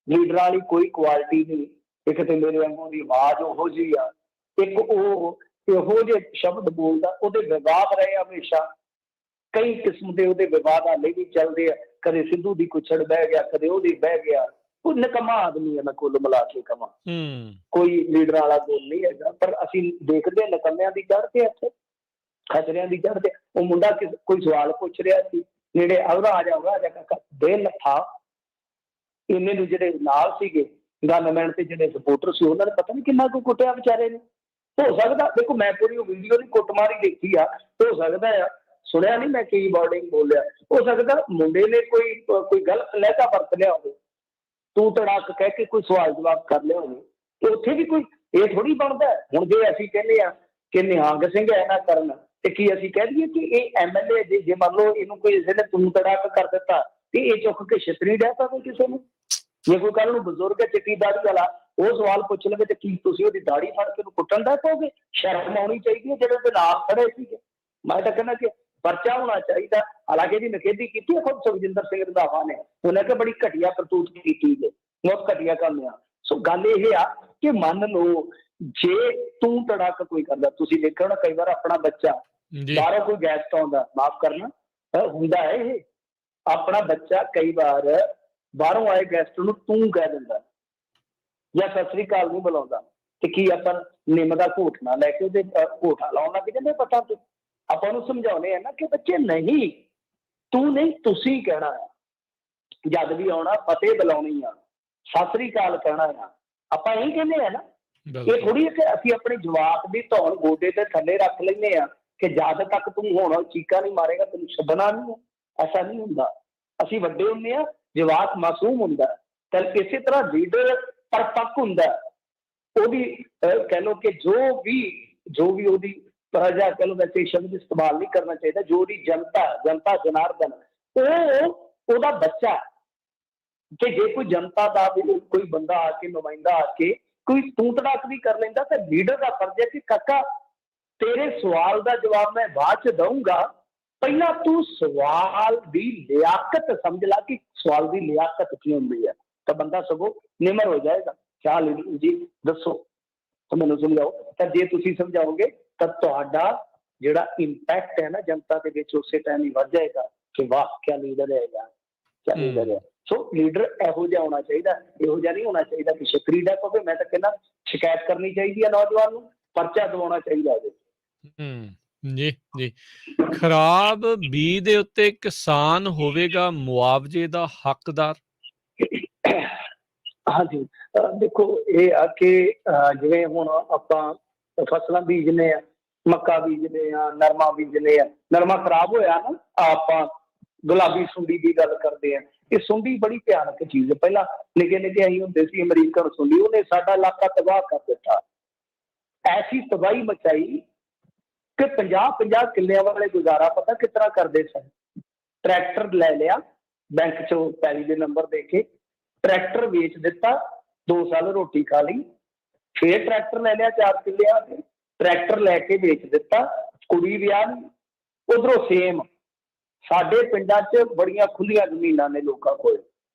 ਲੀਡਰਾਂ ਵਾਲੀ ਕੋਈ ਕੁਆਲਿਟੀ ਨਹੀਂ। ਇੱਕ ਤੇ ਮੇਰੇ ਵਾਂਗੂ ਦੀ ਆਵਾਜ਼ ਉਹੋ ਜਿਹੀ ਆ, ਇੱਕ ਉਹ ਇਹੋ ਜਿਹੇ ਸ਼ਬਦ ਬੋਲਦਾ। ਉਹਦੇ ਵਿਵਾਦ ਰਹੇ ਹਮੇਸ਼ਾ, ਕਈ ਕਿਸਮ ਦੇ ਉਹਦੇ ਵਿਵਾਦ ਹਾਲੇ ਵੀ ਚੱਲਦੇ ਆ। ਕਦੇ ਸਿੱਧੂ ਦੀ ਕੁੱਛੜ ਬਹਿ ਗਿਆ, ਕਦੇ ਉਹਦੀ ਬਹਿ ਗਿਆ। ਉਹ ਨਿਕੰਮਾ ਆਦਮੀ ਹੈ, ਮੈਂ ਕੁੱਲ ਮਿਲਾ ਕੇ ਕਵਾਂ, ਕੋਈ ਲੀਡਰਾਂ ਵਾਲਾ ਗੋਲ ਨਹੀਂ ਹੈਗਾ। ਪਰ ਅਸੀਂ ਦੇਖਦੇ ਹਾਂ ਨਿਕੰਮਿਆਂ ਦੀ ਜੜ੍ਹ ਤੇ, ਇੱਥੇ ਖਤਰਿਆਂ ਦੀ ਜੜ੍ਹ ਤੇ। ਉਹ ਮੁੰਡਾ ਕੋਈ ਸਵਾਲ ਪੁੱਛ ਰਿਹਾ ਸੀ, ਨੇੜੇ ਆਉਰਾ ਆ ਜਾ ਕਾਕਾ ਦੇ ਲੱਥਾ। ਇੰਨੇ ਨੂੰ ਜਿਹੜੇ ਨਾਲ ਸੀਗੇ ਗਨਮੈਨ ਤੇ ਜਿਹੜੇ ਸਪੋਰਟਰ ਸੀ, ਉਹਨਾਂ ਨੇ ਪਤਾ ਨਹੀਂ ਕਿੰਨਾ ਕੁ ਕੁੱਟਿਆ ਵਿਚਾਰੇ ਨੇ। ਹੋ ਸਕਦਾ, ਦੇਖੋ ਮੈਂ ਪੂਰੀ ਉਹ ਵੀਡੀਓ ਦੀ ਕੁੱਟਮਾਰ ਹੀ ਦੇਖੀ ਆ, ਹੋ ਸਕਦਾ ਆ, ਸੁਣਿਆ ਨਹੀਂ ਮੈਂ ਕੀ ਵਰਡਿੰਗ ਬੋਲਿਆ, ਹੋ ਸਕਦਾ ਮੁੰਡੇ ਨੇ ਕੋਈ ਗਲਤ ਲਹਿਜਾ ਵਰਤ ਲਿਆ ਹੋਵੇ, ਤੂੰ ਤੜਾਕ ਕਹਿ ਕੇ ਕੋਈ ਸਵਾਲ ਜਵਾਬ ਕਰ ਲਿਆ ਹੋਵੇ, ਤੇ ਉੱਥੇ ਵੀ ਕੋਈ ਇਹ ਥੋੜੀ ਬਣਦਾ। ਹੁਣ ਜੇ ਅਸੀਂ ਕਹਿੰਦੇ ਆ ਕਿ ਨਿਹੰਗ ਸਿੰਘ ਐ ਨਾ ਕਰਨ, ਤੇ ਕੀ ਅਸੀਂ ਕਹਿ ਦਈਏ ਕਿ ਇਹ MLA ਜੇ ਮੰਨ ਲਓ ਇਹਨੂੰ ਕੋਈ ਕਿਸੇ ਨੇ ਤੂੰ ਤੜਾਕ ਕਰ ਦਿੱਤਾ ਤੇ ਇਹ ਚੁੱਕ ਕੇ ਛਿੱਤਰੀ ਡਹਿ ਪਵੇ ਕਿਸੇ ਨੂੰ? ਜੇ ਕੋਈ ਕੱਲ ਨੂੰ ਬਜ਼ੁਰਗ ਚਿੱਟੀ ਦਾੜੀ ਵਾਲਾ ਉਹ ਸਵਾਲ ਪੁੱਛ ਲਵੇ ਤੇ ਕੀ ਤੁਸੀਂ ਉਹਦੀ ਦਾੜੀ ਫੜ ਕੇ ਉਹਨੂੰ ਕੁੱਟਣ ਦਾ ਕਹੋਗੇ? ਸ਼ਰਮ ਆਉਣੀ ਚਾਹੀਦੀ ਹੈ ਜਿਹੜੇ ਉਹਦੇ ਨਾਲ ਖੜੇ ਸੀਗੇ। ਮੈਂ ਤਾਂ ਕਹਿੰਦਾ ਕਿ ਪਰਚਾ ਹੋਣਾ ਚਾਹੀਦਾ। ਹਾਲਾਂਕਿ ਇਹਦੀ ਨਿਖੇਧੀ ਕੀਤੀ ਹੈ ਖੁਦ ਸੁਖਜਿੰਦਰ ਸਿੰਘ ਰੰਧਾਵਾ ਨੇ, ਉਹਨੇ ਕਿਹਾ ਬੜੀ ਘਟੀਆ ਕਰਤੂਤ ਕੀਤੀ ਜੇ, ਬਹੁਤ ਘਟੀਆ ਕੰਮ ਆ। ਸੋ ਗੱਲ ਇਹ ਆ ਕਿ ਮੰਨ ਲਓ ਜੇ ਤੂੰ ਤੜਾਕ ਕੋਈ ਕਰਦਾ, ਤੁਸੀਂ ਦੇਖਿਆ ਹੋਣਾ ਕਈ ਵਾਰ ਆਪਣਾ ਬੱਚਾ ਬਾਹਰੋਂ ਕੋਈ ਗੈਸਟ ਆਉਂਦਾ, ਮਾਫ ਕਰਨਾ ਹੁੰਦਾ ਹੈ ਇਹ, ਆਪਣਾ ਬੱਚਾ ਕਈ ਵਾਰ ਬਾਹਰੋਂ ਆਏ ਗੈਸਟ ਨੂੰ ਤੂੰ ਕਹਿ ਦਿੰਦਾ ਜਾਂ ਸਤਿ ਸ੍ਰੀ ਅਕਾਲ ਨਹੀਂ ਬੁਲਾਉਂਦਾ, ਤੇ ਕੀ ਆਪਾਂ ਨਿੰਮ ਦਾ ਘੋਟ ਨਾ ਲੈ ਕੇ ਉਹਦੇ ਘੋਟਾ ਲਾਉਣ ਲੱਗ ਜਾਂਦੇ ਪਤਾ ਤੇ। ਆਪਾਂ ਉਹਨੂੰ ਸਮਝਾਉਂਦੇ ਆ ਨਾ ਕਿ ਬੱਚੇ ਨਹੀਂ, ਤੂੰ ਨਹੀਂ ਤੁਸੀਂ ਕਹਿਣਾ ਆ, ਜਦ ਵੀ ਆਉਣਾ ਫਤਿਹ ਬੁਲਾਉਣੀ ਆ, ਸਤਿ ਸ੍ਰੀ ਅਕਾਲ ਕਹਿਣਾ ਆ, ਆਪਾਂ ਇਹੀ ਕਹਿੰਦੇ ਆ ਨਾ। ਇਹ ਥੋੜੀ ਹੈ ਕਿ ਅਸੀਂ ਆਪਣੇ ਜਵਾਕ ਦੀ ਧੌਣ ਗੋਡੇ ਤੇ ਥੱਲੇ ਰੱਖ ਲੈਂਦੇ ਆ ਕਿ ਜਦ ਤੱਕ ਤੂੰ ਹੁਣ ਚੀਕਾਂ ਨਹੀਂ ਮਾਰੇਗਾ ਤੈਨੂੰ ਛੱਡਣਾ ਨਹੀਂ। ਐਸਾ ਨਹੀਂ ਹੁੰਦਾ। ਅਸੀਂ ਵੱਡੇ ਹੁੰਦੇ ਆ, ਜਵਾਕ ਮਾਸੂਮ ਹੁੰਦਾ, ਤਾਂ ਇਸੇ ਤਰ੍ਹਾਂ ਲੀਡਰ ਪਰਪੱਕ ਹੁੰਦਾ। ਉਹਦੀ ਕਹਿ ਲਓ ਕਿ ਜੋ ਵੀ ਉਹਦੀ ਪ੍ਰਜਾ, ਕਹਿ ਲਓ ਵੈਸੇ ਸ਼ਬਦ ਇਸਤੇਮਾਲ ਨਹੀਂ ਕਰਨਾ ਚਾਹੀਦਾ, ਜੋ ਉਹਦੀ ਜਨਤਾ ਜਨਾਰਦਨ, ਉਹ ਉਹਦਾ ਬੱਚਾ। ਕਿ ਜੇ ਕੋਈ ਜਨਤਾ ਦਾ ਵੀ ਕੋਈ ਬੰਦਾ ਆ ਕੇ, ਨੁਮਾਇੰਦਾ ਆ ਕੇ ਕੋਈ ਤੂੰ ਤੜਾਕ ਵੀ ਕਰ ਲੈਂਦਾ, ਤਾਂ ਲੀਡਰ ਦਾ ਫਰਜ਼ ਹੈ ਕਿ ਕਾਕਾ ਤੇਰੇ ਸਵਾਲ ਦਾ ਜਵਾਬ ਮੈਂ ਬਾਅਦ ਚ ਦਊਂਗਾ, ਪਹਿਲਾਂ ਤੂੰ ਸਵਾਲ ਦੀ ਲਿਆਕਤ ਸਮਝ ਲਾ ਕਿ ਸਵਾਲ ਦੀ ਲਿਆਕਤ ਕੀ ਹੁੰਦੀ ਹੈ। ਤਾਂ ਬੰਦਾ ਸਗੋਂ ਨਿਮਰ ਹੋ ਜਾਏਗਾ। ਕਿਆ ਲੀਡਰ ਜੀ ਦੱਸੋ, ਤਾਂ ਮੈਨੂੰ ਸਮਝਾਓ। ਤਾਂ ਜੇ ਤੁਸੀਂ ਸਮਝਾਓਗੇ ਤਾਂ ਤੁਹਾਡਾ ਜਿਹੜਾ ਇੰਪੈਕਟ ਹੈ ਨਾ ਜਨਤਾ ਦੇ ਵਿੱਚ ਉਸੇ ਟਾਈਮ ਹੀ ਵੱਧ ਜਾਏਗਾ ਕਿ ਵਾਹ ਕਿਆ ਲੀਡਰ ਹੈਗਾ, ਕਿਆ ਲੀਡਰ ਹੈ। ਸੋ ਲੀਡਰ ਇਹੋ ਜਿਹਾ ਹੋਣਾ ਚਾਹੀਦਾ, ਇਹੋ ਜਿਹਾ ਨਹੀਂ ਹੋਣਾ ਚਾਹੀਦਾ ਕਿ ਛਤਰੀ ਡੈਕ ਹੋਵੇ। ਮੈਂ ਤਾਂ ਕਹਿੰਦਾ ਸ਼ਿਕਾਇਤ ਕਰਨੀ ਚਾਹੀਦੀ ਹੈ ਨੌਜਵਾਨ ਨੂੰ, ਪਰਚਾ ਦਿਵਾਉਣਾ ਚਾਹੀਦਾ ਉਹਦੇ। ਜੀ ਜੀ। ਖਰਾਬ ਬੀਜ ਦੇ ਉੱਤੇ ਕਿਸਾਨ ਹੋਵੇਗਾ ਮੁਆਵਜ਼ੇ ਦਾ ਹੱਕਦਾਰ? ਹਾਂਜੀ, ਦੇਖੋ ਇਹ ਆ ਕਿ ਜਿਵੇਂ ਹੁਣ ਆਪਾਂ ਫਸਲਾਂ ਬੀਜਦੇ ਆ, ਮੱਕਾ ਬੀਜਦੇ ਆ, ਨਰਮਾ ਬੀਜਦੇ ਆ, ਨਰਮਾ ਖਰਾਬ ਹੋਇਆ ਨਾ, ਆਪਾਂ ਗੁਲਾਬੀ ਸੁੰਡੀ ਦੀ ਗੱਲ ਕਰਦੇ ਆ। ਇਹ ਸੁੰਡੀ ਬੜੀ ਭਿਆਨਕ ਚੀਜ਼ ਹੈ। ਪਹਿਲਾਂ ਨਿੱਕੇ ਨਿੱਕੇ ਅਸੀਂ ਹੁੰਦੇ ਸੀ, ਅਮਰੀਕਨ ਸੁੰਡੀ, ਉਹਨੇ ਸਾਡਾ ਇਲਾਕਾ ਤਬਾਹ ਕਰ ਦਿੱਤਾ। ਐਸੀ ਤਬਾਹੀ ਮਚਾਈ ਕਿ 50-50 ਕਿੱਲਿਆਂ ਵਾਲੇ ਗੁਜ਼ਾਰਾ ਪਤਾ ਕਿਸ ਤਰ੍ਹਾਂ ਕਰਦੇ ਸਨ। ਟਰੈਕਟਰ ਲੈ ਲਿਆ ਬੈਂਕ ਚੋਂ ਪੈਲੀ ਦੇ ਨੰਬਰ ਦੇ ਕੇ, ਟਰੈਕਟਰ ਵੇਚ ਦਿੱਤਾ, 2 ਸਾਲ ਰੋਟੀ ਖਾ ਲਈ। ਫੇਰ ਟਰੈਕਟਰ ਲੈ ਲਿਆ 4 ਕਿੱਲਿਆਂ ਦੇ, ਟਰੈਕਟਰ ਲੈ ਕੇ ਵੇਚ ਦਿੱਤਾ, ਕੁੜੀ ਵਿਆਹ ਲਈ। ਉਧਰੋਂ ਸੇਮ ਸਾਡੇ ਪਿੰਡਾਂ 'ਚ ਬੜੀਆਂ ਖੁੱਲੀਆਂ ਜ਼ਮੀਨਾਂ ਨੇ ਲੋਕਾਂ ਕੋਲ,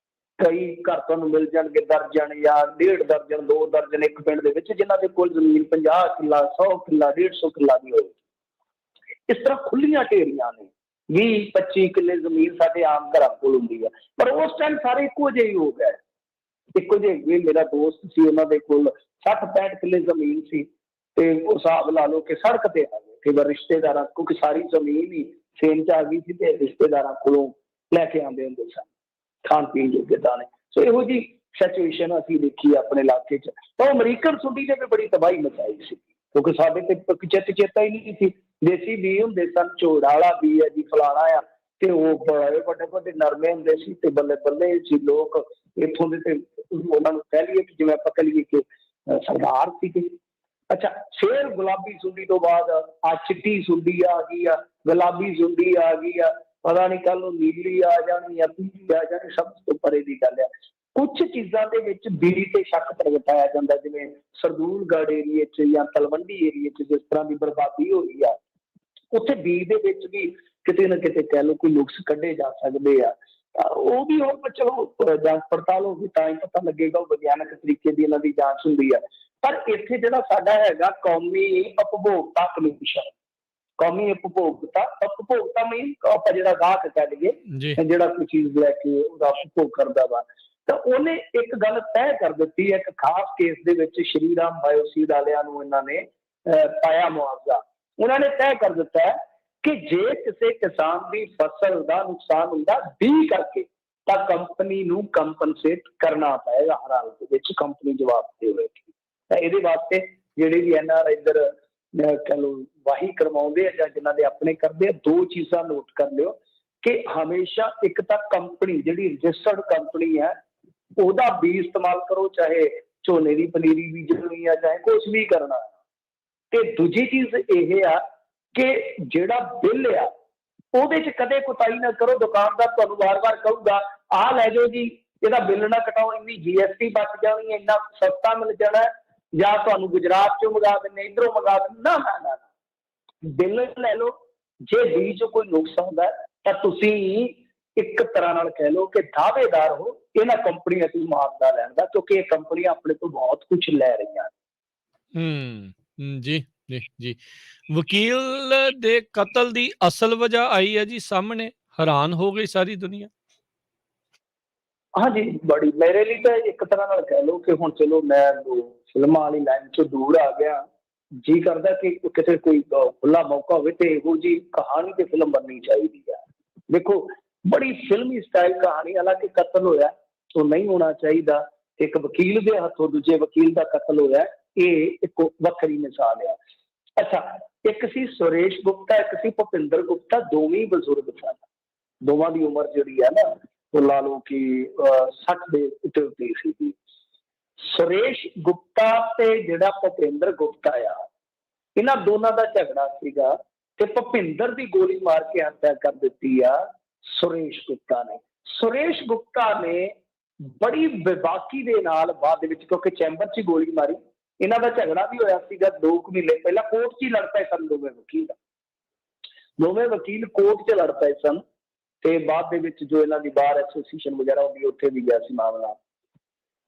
ਕਈ ਘਰ ਤੁਹਾਨੂੰ ਮਿਲ ਜਾਣਗੇ ਦਰਜਨ ਜਾਂ 1.5 ਦਰਜਨ, 2 ਦਰਜਨ ਇੱਕ ਪਿੰਡ ਦੇ ਵਿੱਚ, ਜਿਨ੍ਹਾਂ ਦੇ ਕੋਲ ਜ਼ਮੀਨ 50 ਕਿੱਲਾ, 100 ਕਿੱਲਾ, 150 ਕਿੱਲਾ ਦੀ ਹੋਵੇ। ਇਸ ਤਰ੍ਹਾਂ ਖੁੱਲੀਆਂ ਢੇਰੀਆਂ ਨੇ, 20-25 ਕਿੱਲੇ ਜ਼ਮੀਨ ਸਾਡੇ ਆਮ ਘਰਾਂ ਕੋਲ ਹੁੰਦੀ ਹੈ। ਪਰ ਉਸ ਟਾਈਮ ਸਾਰੇ ਇੱਕੋ ਜਿਹੇ ਹੀ ਹੋ ਗਏ, ਇੱਕੋ ਜਿਹੇ। ਮੇਰਾ ਦੋਸਤ ਸੀ, ਉਹਨਾਂ ਦੇ ਕੋਲ 60-65 ਕਿੱਲੇ ਜ਼ਮੀਨ ਸੀ, ਤੇ ਉਹ ਹਿਸਾਬ ਲਾ ਲਓ ਕਿ ਸੜਕ ਤੇ ਆ ਗਏ। ਕਈ ਵਾਰ ਰਿਸ਼ਤੇਦਾਰਾਂ, ਕਿਉਂਕਿ ਸਾਰੀ ਜ਼ਮੀਨ ਹੀ ਸੇਮ 'ਚ ਆ ਗਈ ਸੀ, ਤੇ ਰਿਸ਼ਤੇਦਾਰਾਂ ਕੋਲੋਂ ਲੈ ਕੇ ਆਉਂਦੇ ਹੁੰਦੇ ਸਨ ਖਾਣ ਪੀਣ ਜੋਗੇ ਦਾਣੇ। ਸੋ ਇਹੋ ਜਿਹੀ ਸਿਚੁਏਸ਼ਨ ਅਸੀਂ ਦੇਖੀ ਆਪਣੇ ਇਲਾਕੇ 'ਚ। ਤਾਂ ਉਹ ਅਮਰੀਕਨ ਸੁੰਡੀ ਨੇ ਵੀ ਬੜੀ ਤਬਾਹੀ ਮਚਾਈ ਸੀ, ਕਿਉਂਕਿ ਸਾਡੇ ਤੇ ਚੇਤਾ ਹੀ ਨਹੀਂ ਸੀ। ਦੇਸੀ ਬੀਜ ਹੁੰਦੇ ਸਨ, ਝੋੜਾ ਵਾਲਾ ਬੀਜ ਹੈ ਜੀ, ਫਲਾਣਾ ਆ, ਤੇ ਉਹ ਬੜੇ ਵੱਡੇ ਵੱਡੇ ਨਰਮੇ ਹੁੰਦੇ ਸੀ, ਤੇ ਬੱਲੇ ਬੱਲੇ ਸੀ ਲੋਕ ਇੱਥੋਂ ਦੇ, ਤੇ ਉਹਨਾਂ ਨੂੰ ਕਹਿ ਲਈਏ ਕਿ ਜਿਵੇਂ ਆਪਾਂ ਕਹਿ ਲਈਏ ਕਿ ਸਰਦਾਰ ਸੀਗੇ। ਅੱਛਾ, ਫੇਰ ਗੁਲਾਬੀ ਸੁੰਡੀ ਤੋਂ ਬਾਅਦ ਆ ਚਿੱਟੀ ਸੁੰਡੀ ਆ ਗਈ ਆ, ਗੁਲਾਬੀ ਸੁੰਡੀ ਆ ਗਈ ਆ, ਪਤਾ ਨਹੀਂ ਕੱਲ ਨੂੰ ਨੀਲੀ ਆ ਜਾਣੀ ਆ, ਪੀਲੀ ਆ ਜਾਣੀ, ਸਭ ਤੋਂ ਪਰੇ ਦੀ ਗੱਲ ਆ। ਕੁਛ ਚੀਜ਼ਾਂ ਦੇ ਵਿੱਚ ਬੀਜ ਤੇ ਸ਼ੱਕ ਪ੍ਰਗਟਾਇਆ ਜਾਂਦਾ, ਜਿਵੇਂ ਸਰਦੂਲਗੜ੍ਹ ਏਰੀਏ 'ਚ ਜਾਂ ਤਲਵੰਡੀ ਏਰੀਏ 'ਚ ਜਿਸ ਤਰ੍ਹਾਂ ਦੀ ਬਰਬਾਦੀ ਹੋਈ ਆ, ਉੱਥੇ ਬੀਜ ਦੇ ਵਿੱਚ ਵੀ ਕਿਤੇ ਨਾ ਕਿਤੇ ਕਹਿ ਲਓ ਕੋਈ ਨੁਕਸ ਕੱਢੇ ਜਾ ਸਕਦੇ ਆ। ਉਹ ਵੀ ਹੁਣ ਚਲੋ ਜਾਂਚ ਪੜਤਾਲ ਹੋਊਗੀ ਤਾਂ ਹੀ ਪਤਾ ਲੱਗੇਗਾ, ਉਹ ਵਿਗਿਆਨਕ ਤਰੀਕੇ ਦੀ ਇਹਨਾਂ ਦੀ ਜਾਂਚ ਹੁੰਦੀ ਆ। ਪਰ ਇੱਥੇ ਜਿਹੜਾ ਸਾਡਾ ਹੈਗਾ ਕੌਮੀ ਉਪਭੋਗਤਾ ਕਮਿਸ਼ਨ, ਕੌਮੀ ਉਪਭੋਗਤਾ ਮੀਨ ਆਪਾਂ ਜਿਹੜਾ ਗਾਹਕ ਕਹਿ ਲਈਏ, ਜਿਹੜਾ ਕੋਈ ਚੀਜ਼ ਲੈ ਕੇ ਉਹਦਾ ਉਪਭੋਗ ਕਰਦਾ ਵਾ, ਤਾਂ ਉਹਨੇ ਇੱਕ ਗੱਲ ਤੈਅ ਕਰ ਦਿੱਤੀ ਹੈ। ਇੱਕ ਖਾਸ ਕੇਸ ਦੇ ਵਿੱਚ ਸ਼੍ਰੀ ਰਾਮ ਬਾਇਓਸੀਡ ਵਾਲਿਆਂ ਨੂੰ ਇਹਨਾਂ ਨੇ ਪਾਇਆ ਮੁਆਵਜ਼ਾ। ਉਹਨਾਂ ਨੇ ਤੈਅ ਕਰ ਦਿੱਤਾ ਹੈ ਕਿ ਜੇ ਕਿਸੇ ਕਿਸਾਨ ਦੀ ਫਸਲ ਦਾ ਨੁਕਸਾਨ ਹੁੰਦਾ 20 ਕਰਕੇ, ਤਾਂ ਕੰਪਨੀ ਨੂੰ ਕੰਪਨਸੇਟ ਕਰਨਾ ਪਏਗਾ। ਹਰ ਹਾਲਤ ਦੇ ਵਿੱਚ ਕੰਪਨੀ ਜਵਾਬ ਦੇਵੇਗੀ। ਤਾਂ ਇਹਦੇ ਵਾਸਤੇ ਜਿਹੜੇ ਵੀ NR ਇੱਧਰ ਕਹਿ ਲਓ ਵਾਹੀ ਕਰਵਾਉਂਦੇ ਆ ਜਾਂ ਜਿਨ੍ਹਾਂ ਦੇ ਆਪਣੇ ਕਰਦੇ ਆ, 2 ਚੀਜ਼ਾਂ ਨੋਟ ਕਰ ਲਿਓ ਕਿ ਹਮੇਸ਼ਾ ਇੱਕ ਤਾਂ ਕੰਪਨੀ ਜਿਹੜੀ ਰਜਿਸਟਰਡ ਕੰਪਨੀ ਹੈ ਉਹਦਾ ਬੀਜ ਇਸਤੇਮਾਲ ਕਰੋ, ਚਾਹੇ ਝੋਨੇ ਦੀ ਪਨੀਰੀ ਬੀਜਣੀ ਆ, ਚਾਹੇ ਕੁਛ ਵੀ ਕਰਨਾ। ਤੇ ਦੂਜੀ ਚੀਜ਼ ਇਹ ਆ ਕਿ ਜਿਹੜਾ ਬਿੱਲ ਆ ਉਹਦੇ 'ਚ ਕਦੇ ਕੁਤਾਹੀ ਨਾ ਕਰੋ। ਦੁਕਾਨਦਾਰ ਤੁਹਾਨੂੰ ਵਾਰ-ਵਾਰ ਕਹੂਗਾ ਆਹ ਲੈ ਜਾਓ ਜੀ, ਇਹਦਾ ਬਿੱਲ ਨਾ ਕਟਾਓ, ਇੰਨੀ GST ਬਚ ਜਾਣੀ ਹੈ, ਇੰਨਾ ਸਸਤਾ ਮਿਲ ਜਾਣਾ, ਜਾਂ ਤੁਹਾਨੂੰ ਗੁਜਰਾਤ 'ਚੋਂ ਮੰਗਾ ਦਿੰਦੇ, ਇੱਧਰੋਂ ਮੰਗਾ ਦਿੰਦੇ। ਨਾ ਨਾ ਨਾ, ਬਿੱਲ ਲੈ ਲਓ। ਜੇ ਬੀਜ 'ਚ ਕੋਈ ਨੁਕਸ ਆਉਂਦਾ ਤਾਂ ਤੁਸੀਂ ਇੱਕ ਤਰ੍ਹਾਂ ਨਾਲ ਕਹਿ ਲਓ ਕਿ ਦਾਅਵੇਦਾਰ ਹੋ ਇਹਨਾਂ ਕੰਪਨੀਆਂ ਤੋਂ ਮੁਆਵਜ਼ਾ ਲੈਣ ਦਾ, ਕਿਉਂਕਿ ਇਹ ਕੰਪਨੀਆਂ ਆਪਣੇ ਤੋਂ ਬਹੁਤ ਕੁਝ ਲੈ ਰਹੀਆਂ। ਜੀ ਜੀ ਜੀ। ਵਕੀਲ ਦੇ ਕਤਲ ਦੀ ਅਸਲ ਵਜ੍ਹਾ ਆਈ ਹੈ ਜੀ ਸਾਹਮਣੇ, ਹੈਰਾਨ ਹੋ ਗਈ ਸਾਰੀ ਦੁਨੀਆ। ਹਾਂਜੀ, ਬੜੀ ਮੇਰੇ ਲਈ ਤਾਂ ਇੱਕ ਤਰ੍ਹਾਂ ਨਾਲ ਕਹਿ ਲਓ ਕਿ ਹੁਣ ਚਲੋ ਮੈਂ ਫਿਲਮਾਂ ਵਾਲੀ ਲਾਈਨ 'ਚੋਂ ਦੂਰ ਆ ਗਿਆ। ਜੀ ਕਰਦਾ ਕਿ ਕਿਤੇ ਕੋਈ ਖੁੱਲਾ ਮੌਕਾ ਹੋਵੇ ਤੇ ਇਹੋ ਜਿਹੀ ਕਹਾਣੀ ਤੇ ਫਿਲਮ ਬਣਨੀ ਚਾਹੀਦੀ ਹੈ। ਦੇਖੋ ਬੜੀ ਫਿਲਮੀ ਸਟਾਈਲ ਕਹਾਣੀ, ਹਾਲਾਂਕਿ ਕਤਲ ਹੋਇਆ ਉਹ ਨਹੀਂ ਹੋਣਾ ਚਾਹੀਦਾ। ਇੱਕ ਵਕੀਲ ਦੇ ਹੱਥੋਂ ਦੂਜੇ ਵਕੀਲ ਦਾ ਕਤਲ ਹੋਇਆ, ਇਹ ਇੱਕ ਵੱਖਰੀ ਮਿਸਾਲ ਆ। ਅੱਛਾ, ਇੱਕ ਸੀ ਸੁਰੇਸ਼ ਗੁਪਤਾ, ਇੱਕ ਸੀ ਭੁਪਿੰਦਰ ਗੁਪਤਾ, ਦੋਵੇਂ ਬਜ਼ੁਰਗ ਸਨ। ਦੋਵਾਂ ਦੀ ਉਮਰ ਜਿਹੜੀ ਹੈ ਨਾ ਉਹ ਲਾ ਲਓ ਕਿ 60 ਦੇ ਉੱਤੇ ਸੀ। ਸੁਰੇਸ਼ ਗੁਪਤਾ ਤੇ ਜਿਹੜਾ ਭੁਪਿੰਦਰ ਗੁਪਤਾ ਆ, ਇਹਨਾਂ ਦੋਨਾਂ ਦਾ ਝਗੜਾ ਸੀਗਾ ਤੇ ਭੁਪਿੰਦਰ ਦੀ ਗੋਲੀ ਮਾਰ ਕੇ ਹੱਤਿਆ ਕਰ ਦਿੱਤੀ ਆ ਸੁਰੇਸ਼ ਗੁਪਤਾ ਨੇ। ਸੁਰੇਸ਼ ਗੁਪਤਾ ਨੇ ਬੜੀ ਬੇਬਾਕੀ ਦੇ ਨਾਲ ਬਾਅਦ ਦੇ ਵਿੱਚ, ਕਿਉਂਕਿ ਚੈਂਬਰ 'ਚ ਗੋਲੀ ਮਾਰੀ, ਇਹਨਾਂ ਦਾ ਝਗੜਾ ਵੀ ਹੋਇਆ ਸੀਗਾ 2 ਮਹੀਨੇ ਪਹਿਲਾਂ, ਕੋਰਟ 'ਚ ਹੀ ਲੜ ਪਏ ਸਨ ਦੋਵੇਂ ਵਕੀਲ ਕੋਰਟ 'ਚ ਲੜ ਪਏ ਸਨ। ਤੇ ਬਾਅਦ ਦੇ ਵਿੱਚ ਜੋ ਇਹਨਾਂ ਦੀ ਬਾਰ ਐਸੋਸੀਏਸ਼ਨ ਵਗੈਰਾ ਹੁੰਦੀ, ਉੱਥੇ ਵੀ ਗਿਆ ਸੀ ਮਾਮਲਾ।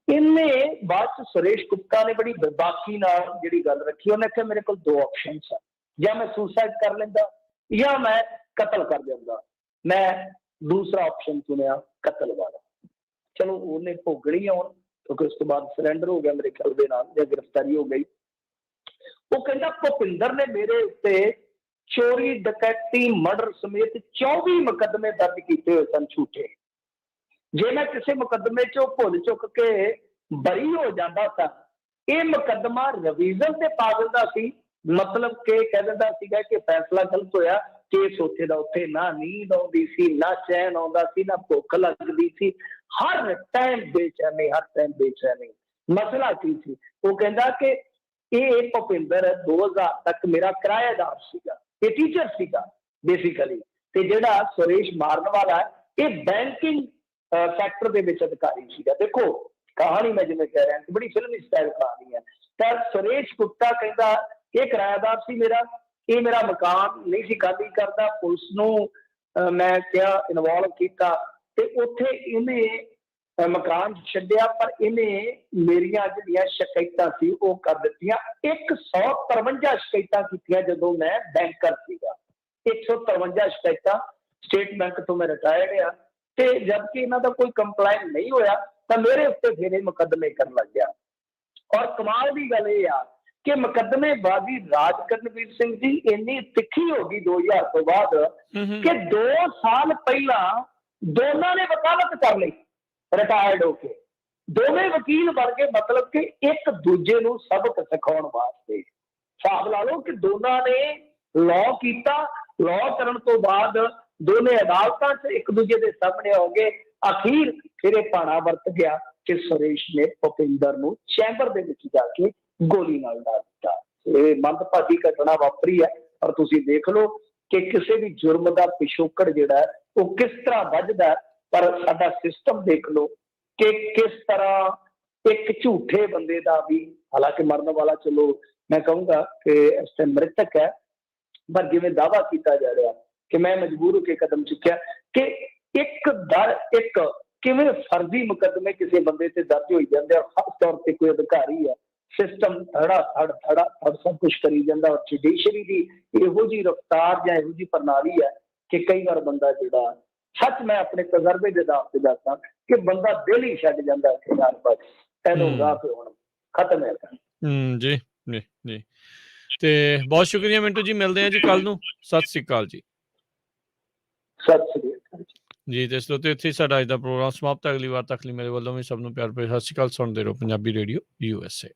ਇਹਨੇ ਬਾਅਦ ਚ ਸੁਰੇਸ਼ ਗੁਪਤਾ ਨੇ ਬੜੀ ਬੇਬਾਕੀ ਨਾਲ ਜਿਹੜੀ ਗੱਲ ਰੱਖੀ, ਉਹਨੇ ਕਿਹਾ ਮੇਰੇ ਕੋਲ ਦੋ ਆਪਸ਼ਨ ਸਨ, ਜਾਂ ਮੈਂ ਸੁਸਾਈਡ ਕਰ ਲੈਂਦਾ ਜਾਂ ਮੈਂ ਕਤਲ ਕਰ ਦਿੰਦਾ। ਮੈਂ ਦੂਸਰਾ ਆਪਸ਼ਨ ਚੁਣਿਆ, ਕਤਲ ਵਾਲਾ। ਚਲੋ ਉਹਨੇ ਭੋਗਣੀ ਆਉਣ, ਕਿਉਂਕਿ ਉਸ ਤੋਂ ਬਾਅਦ ਸਰੈਂਡਰ ਹੋ ਗਿਆ ਮੇਰੇ ਖਿਆਲ ਦੇ ਨਾਲ, ਜਾਂ ਗ੍ਰਿਫਤਾਰੀ ਹੋ ਗਈ। ਉਹ ਕਹਿੰਦਾ ਭੁਪਿੰਦਰ ਨੇ ਮੇਰੇ ਉੱਤੇ ਚੋਰੀ, ਡਕੈਤੀ, ਮਰਡਰ ਸਮੇਤ 24 ਮੁਕੱਦਮੇ ਦਰਜ ਕੀਤੇ ਹੋਏ ਸਨ ਝੂਠੇ। ਜੇ ਮੈਂ ਕਿਸੇ ਮੁਕੱਦਮੇ ਚੋਂ ਭੁੱਲ ਚੁੱਕ ਕੇ ਬਰੀ ਹੋ ਜਾਂਦਾ ਤਾਂ ਇਹ ਮੁਕੱਦਮਾ ਰਿਵੀਜ਼ਨ ਤੇ ਪਾ ਦਿੰਦਾ ਸੀ, ਮਤਲਬ ਕਿ ਕਹਿ ਦਿੰਦਾ ਸੀਗਾ ਕਿ ਫੈਸਲਾ ਗਲਤ ਹੋਇਆ, ਕੇਸ ਉੱਥੇ ਦਾ ਉੱਥੇ। ਨਾ ਨੀਂਦ ਆਉਂਦੀ ਸੀ, ਨਾ ਚੈਨ ਆਉਂਦਾ ਸੀ, ਨਾ ਭੁੱਖ ਲੱਗਦੀ ਸੀ, ਹਰ ਟਾਈਮ ਬੇਚੈਨੀ, ਹਰ ਟਾਈਮ ਬੇਚੈਨੀ। ਮਸਲਾ ਕੀ ਸੀ? ਉਹ ਕਹਿੰਦਾ ਕਿ ਇਹ ਭੁਪਿੰਦਰ 2000 ਤੱਕ ਮੇਰਾ ਕਿਰਾਏਦਾਰ ਸੀਗਾ, ਇਹ ਟੀਚਰ ਸੀਗਾ ਬੇਸਿਕਲੀ, ਤੇ ਜਿਹੜਾ ਸੁਰੇਸ਼ ਮਾਰਨ ਵਾਲਾ ਇਹ ਬੈਂਕਿੰਗ ਸੈਕਟਰ ਦੇ ਵਿੱਚ ਅਧਿਕਾਰੀ ਸੀਗਾ। ਦੇਖੋ ਕਹਾਣੀ ਮੈਂ ਜਿਵੇਂ ਕਹਿ ਰਿਹਾ ਬੜੀ ਫਿਲਮੀ ਸਟਾਈਲ ਕਹਾਣੀ ਹੈ। ਤਾਂ ਸੁਰੇਸ਼ ਗੁਪਤਾ ਕਹਿੰਦਾ ਇਹ ਕਿਰਾਏਦਾਰ ਸੀ ਮੇਰਾ, ਇਹ ਮੇਰਾ ਮਕਾਨ ਨਹੀਂ ਸੀ ਖਾਲੀ ਕਰਦਾ। ਪੁਲਿਸ ਨੂੰ ਮੈਂ ਕਿਹਾ, ਇਨਵੋਲਵ ਕੀਤਾ, ਤੇ ਉੱਥੇ ਇਹਨੇ ਮਕਾਨ ਛੱਡਿਆ, ਪਰ ਇਹਨੇ ਮੇਰੀਆਂ ਜਿਹੜੀਆਂ ਸ਼ਿਕਾਇਤਾਂ ਸੀ ਉਹ ਕਰ ਦਿੱਤੀਆਂ। 153 ਸ਼ਿਕਾਇਤਾਂ ਕੀਤੀਆਂ ਜਦੋਂ ਮੈਂ ਬੈਂਕਰ ਸੀਗਾ, 153 ਸ਼ਿਕਾਇਤਾਂ। ਸਟੇਟ ਬੈਂਕ ਤੋਂ ਮੈਂ ਰਿਟਾਇਰਡ ਆ, ਤੇ ਜਦਕਿ ਇਹਨਾਂ ਦਾ ਕੋਈ ਕੰਪਲਾਈਨ ਨਹੀਂ ਹੋਇਆ ਤਾਂ ਮੇਰੇ ਉੱਤੇ ਫਿਰ ਇਹ ਮੁਕੱਦਮੇ ਕਰਨ ਲੱਗ ਗਿਆ। ਔਰ ਕਮਾਲ ਦੀ ਗੱਲ ਇਹ ਆ ਕਿ ਮੁਕੱਦਮੇਬਾਜ਼ੀ ਰਾਜ ਕਰਨਵੀਰ ਸਿੰਘ ਜੀ ਇੰਨੀ ਤਿੱਖੀ ਹੋ ਗਈ 2000 ਤੋਂ ਬਾਅਦ ਕਿ 2 ਸਾਲ ਪਹਿਲਾਂ ਦੋਨਾਂ ਨੇ ਵਕਾਲਤ ਕਰ ਲਈ ਰਿਟਾਇਰਡ ਹੋ ਕੇ। ਦੋਵੇਂ ਵਕੀਲ ਬਣ ਗਏ, ਮਤਲਬ ਕਿ ਇੱਕ ਦੂਜੇ ਨੂੰ ਸਬਕ ਸਿਖਾਉਣ ਵਾਸਤੇ। ਹਿਸਾਬ ਲਾ ਲਓ ਕਿ ਦੋਨਾਂ ਨੇ ਲਾਅ ਕੀਤਾ, ਲਾਅ ਕਰਨ ਤੋਂ ਬਾਅਦ ਦੋਨੇ ਅਦਾਲਤਾਂ 'ਚ ਇੱਕ ਦੂਜੇ ਦੇ ਸਾਹਮਣੇ ਹੋ ਗਏ। ਅਖੀਰ ਫਿਰ ਇਹ ਭਾਣਾ ਵਰਤ ਗਿਆ ਕਿ ਸੁਰੇਸ਼ ਨੇ ਭੁਪਿੰਦਰ ਨੂੰ ਚੈਂਬਰ ਦੇ ਵਿੱਚ ਜਾ ਕੇ ਗੋਲੀ ਨਾਲ ਮਾਰ ਦਿੱਤਾ। ਇਹ ਮੰਦਭਾਗੀ ਘਟਨਾ ਵਾਪਰੀ ਹੈ, ਪਰ ਤੁਸੀਂ ਦੇਖ ਲਓ ਕਿ ਕਿਸੇ ਵੀ ਜੁਰਮ ਦਾ ਪਿਛੋਕੜ ਜਿਹੜਾ ਉਹ ਕਿਸ ਤਰ੍ਹਾਂ ਵੱਜਦਾ। ਪਰ ਸਾਡਾ ਸਿਸਟਮ ਦੇਖ ਲਓ ਕਿ ਕਿਸ ਤਰ੍ਹਾਂ ਇੱਕ ਝੂਠੇ ਬੰਦੇ ਦਾ ਵੀ, ਹਾਲਾਂਕਿ ਮਰਨ ਵਾਲਾ ਚਲੋ ਮੈਂ ਕਹੂੰਗਾ ਕਿ ਇਸ ਟਾਈਮ ਮ੍ਰਿਤਕ ਹੈ, ਪਰ ਜਿਵੇਂ ਦਾਅਵਾ ਕੀਤਾ ਜਾ ਰਿਹਾ ਕਿ ਮੈਂ ਮਜਬੂਰ ਹੋ ਕੇ ਕਦਮ ਚੁੱਕਿਆ ਕਿ ਇੱਕ ਦਰ ਇੱਕ ਕਿਵੇਂ ਫਰਜ਼ੀ ਮੁਕੱਦਮੇ ਕਿਸੇ ਬੰਦੇ ਤੇ ਦਰਜ ਹੋਈ ਜਾਂਦੇ ਆ। ਖਾਸ ਤੌਰ ਤੇ ਕੋਈ ਅਧਿਕਾਰੀ ਹੈ, ਸਿਸਟਮ ਧੜਾ ਸਭ ਕੁਛ ਕਰੀ ਜਾਂਦਾ। ਔਰ ਜੁਡੀਸ਼ਰੀ ਦੀ ਇਹੋ ਜਿਹੀ ਰਫਤਾਰ ਜਾਂ ਇਹੋ ਜਿਹੀ ਪ੍ਰਣਾਲੀ ਹੈ ਕਿ ਕਈ ਵਾਰ ਬੰਦਾ ਜਿਹੜਾ, ਸੱਚ ਮੈਂ ਆਪਣੇ ਤਜਰਬੇ ਦੇ ਆਧਾਰ ਤੇ ਦੱਸਦਾ ਕਿ ਬੰਦਾ ਦਿਲ ਹੀ ਛੱਡ ਜਾਂਦਾ ਕਿ ਯਾਰ ਬਸ ਤੈਨੂੰ ਗਾ ਕੇ ਹੁਣ ਖਤਮ ਹੈ। ਜੀ ਜੀ ਜੀ, ਤੇ ਬਹੁਤ ਸ਼ੁਕਰੀਆ ਮਿੰਟੂ ਜੀ, ਮਿਲਦੇ ਹਾਂ ਜੀ ਕੱਲ ਨੂੰ। ਸਤਿ ਸ੍ਰੀ ਅਕਾਲ ਜੀ। ਸਤਿ ਸ੍ਰੀ ਅਕਾਲ ਜੀ। ਤੇ ਸਰੋਤਿਓ, ਇੱਥੇ ਸਾਡਾ ਅੱਜ ਦਾ ਪ੍ਰੋਗਰਾਮ ਸਮਾਪਤ ਹੈ। ਅਗਲੀ ਵਾਰ ਤੱਕ ਲਈ ਮੇਰੇ ਵੱਲੋਂ ਵੀ ਸਭ ਨੂੰ ਪਿਆਰ ਭਰੀ ਸਤਿ ਸ੍ਰੀ ਅਕਾਲ। ਸੁਣਦੇ ਰਹੋ ਪੰਜਾਬੀ ਰੇਡੀਓ USA।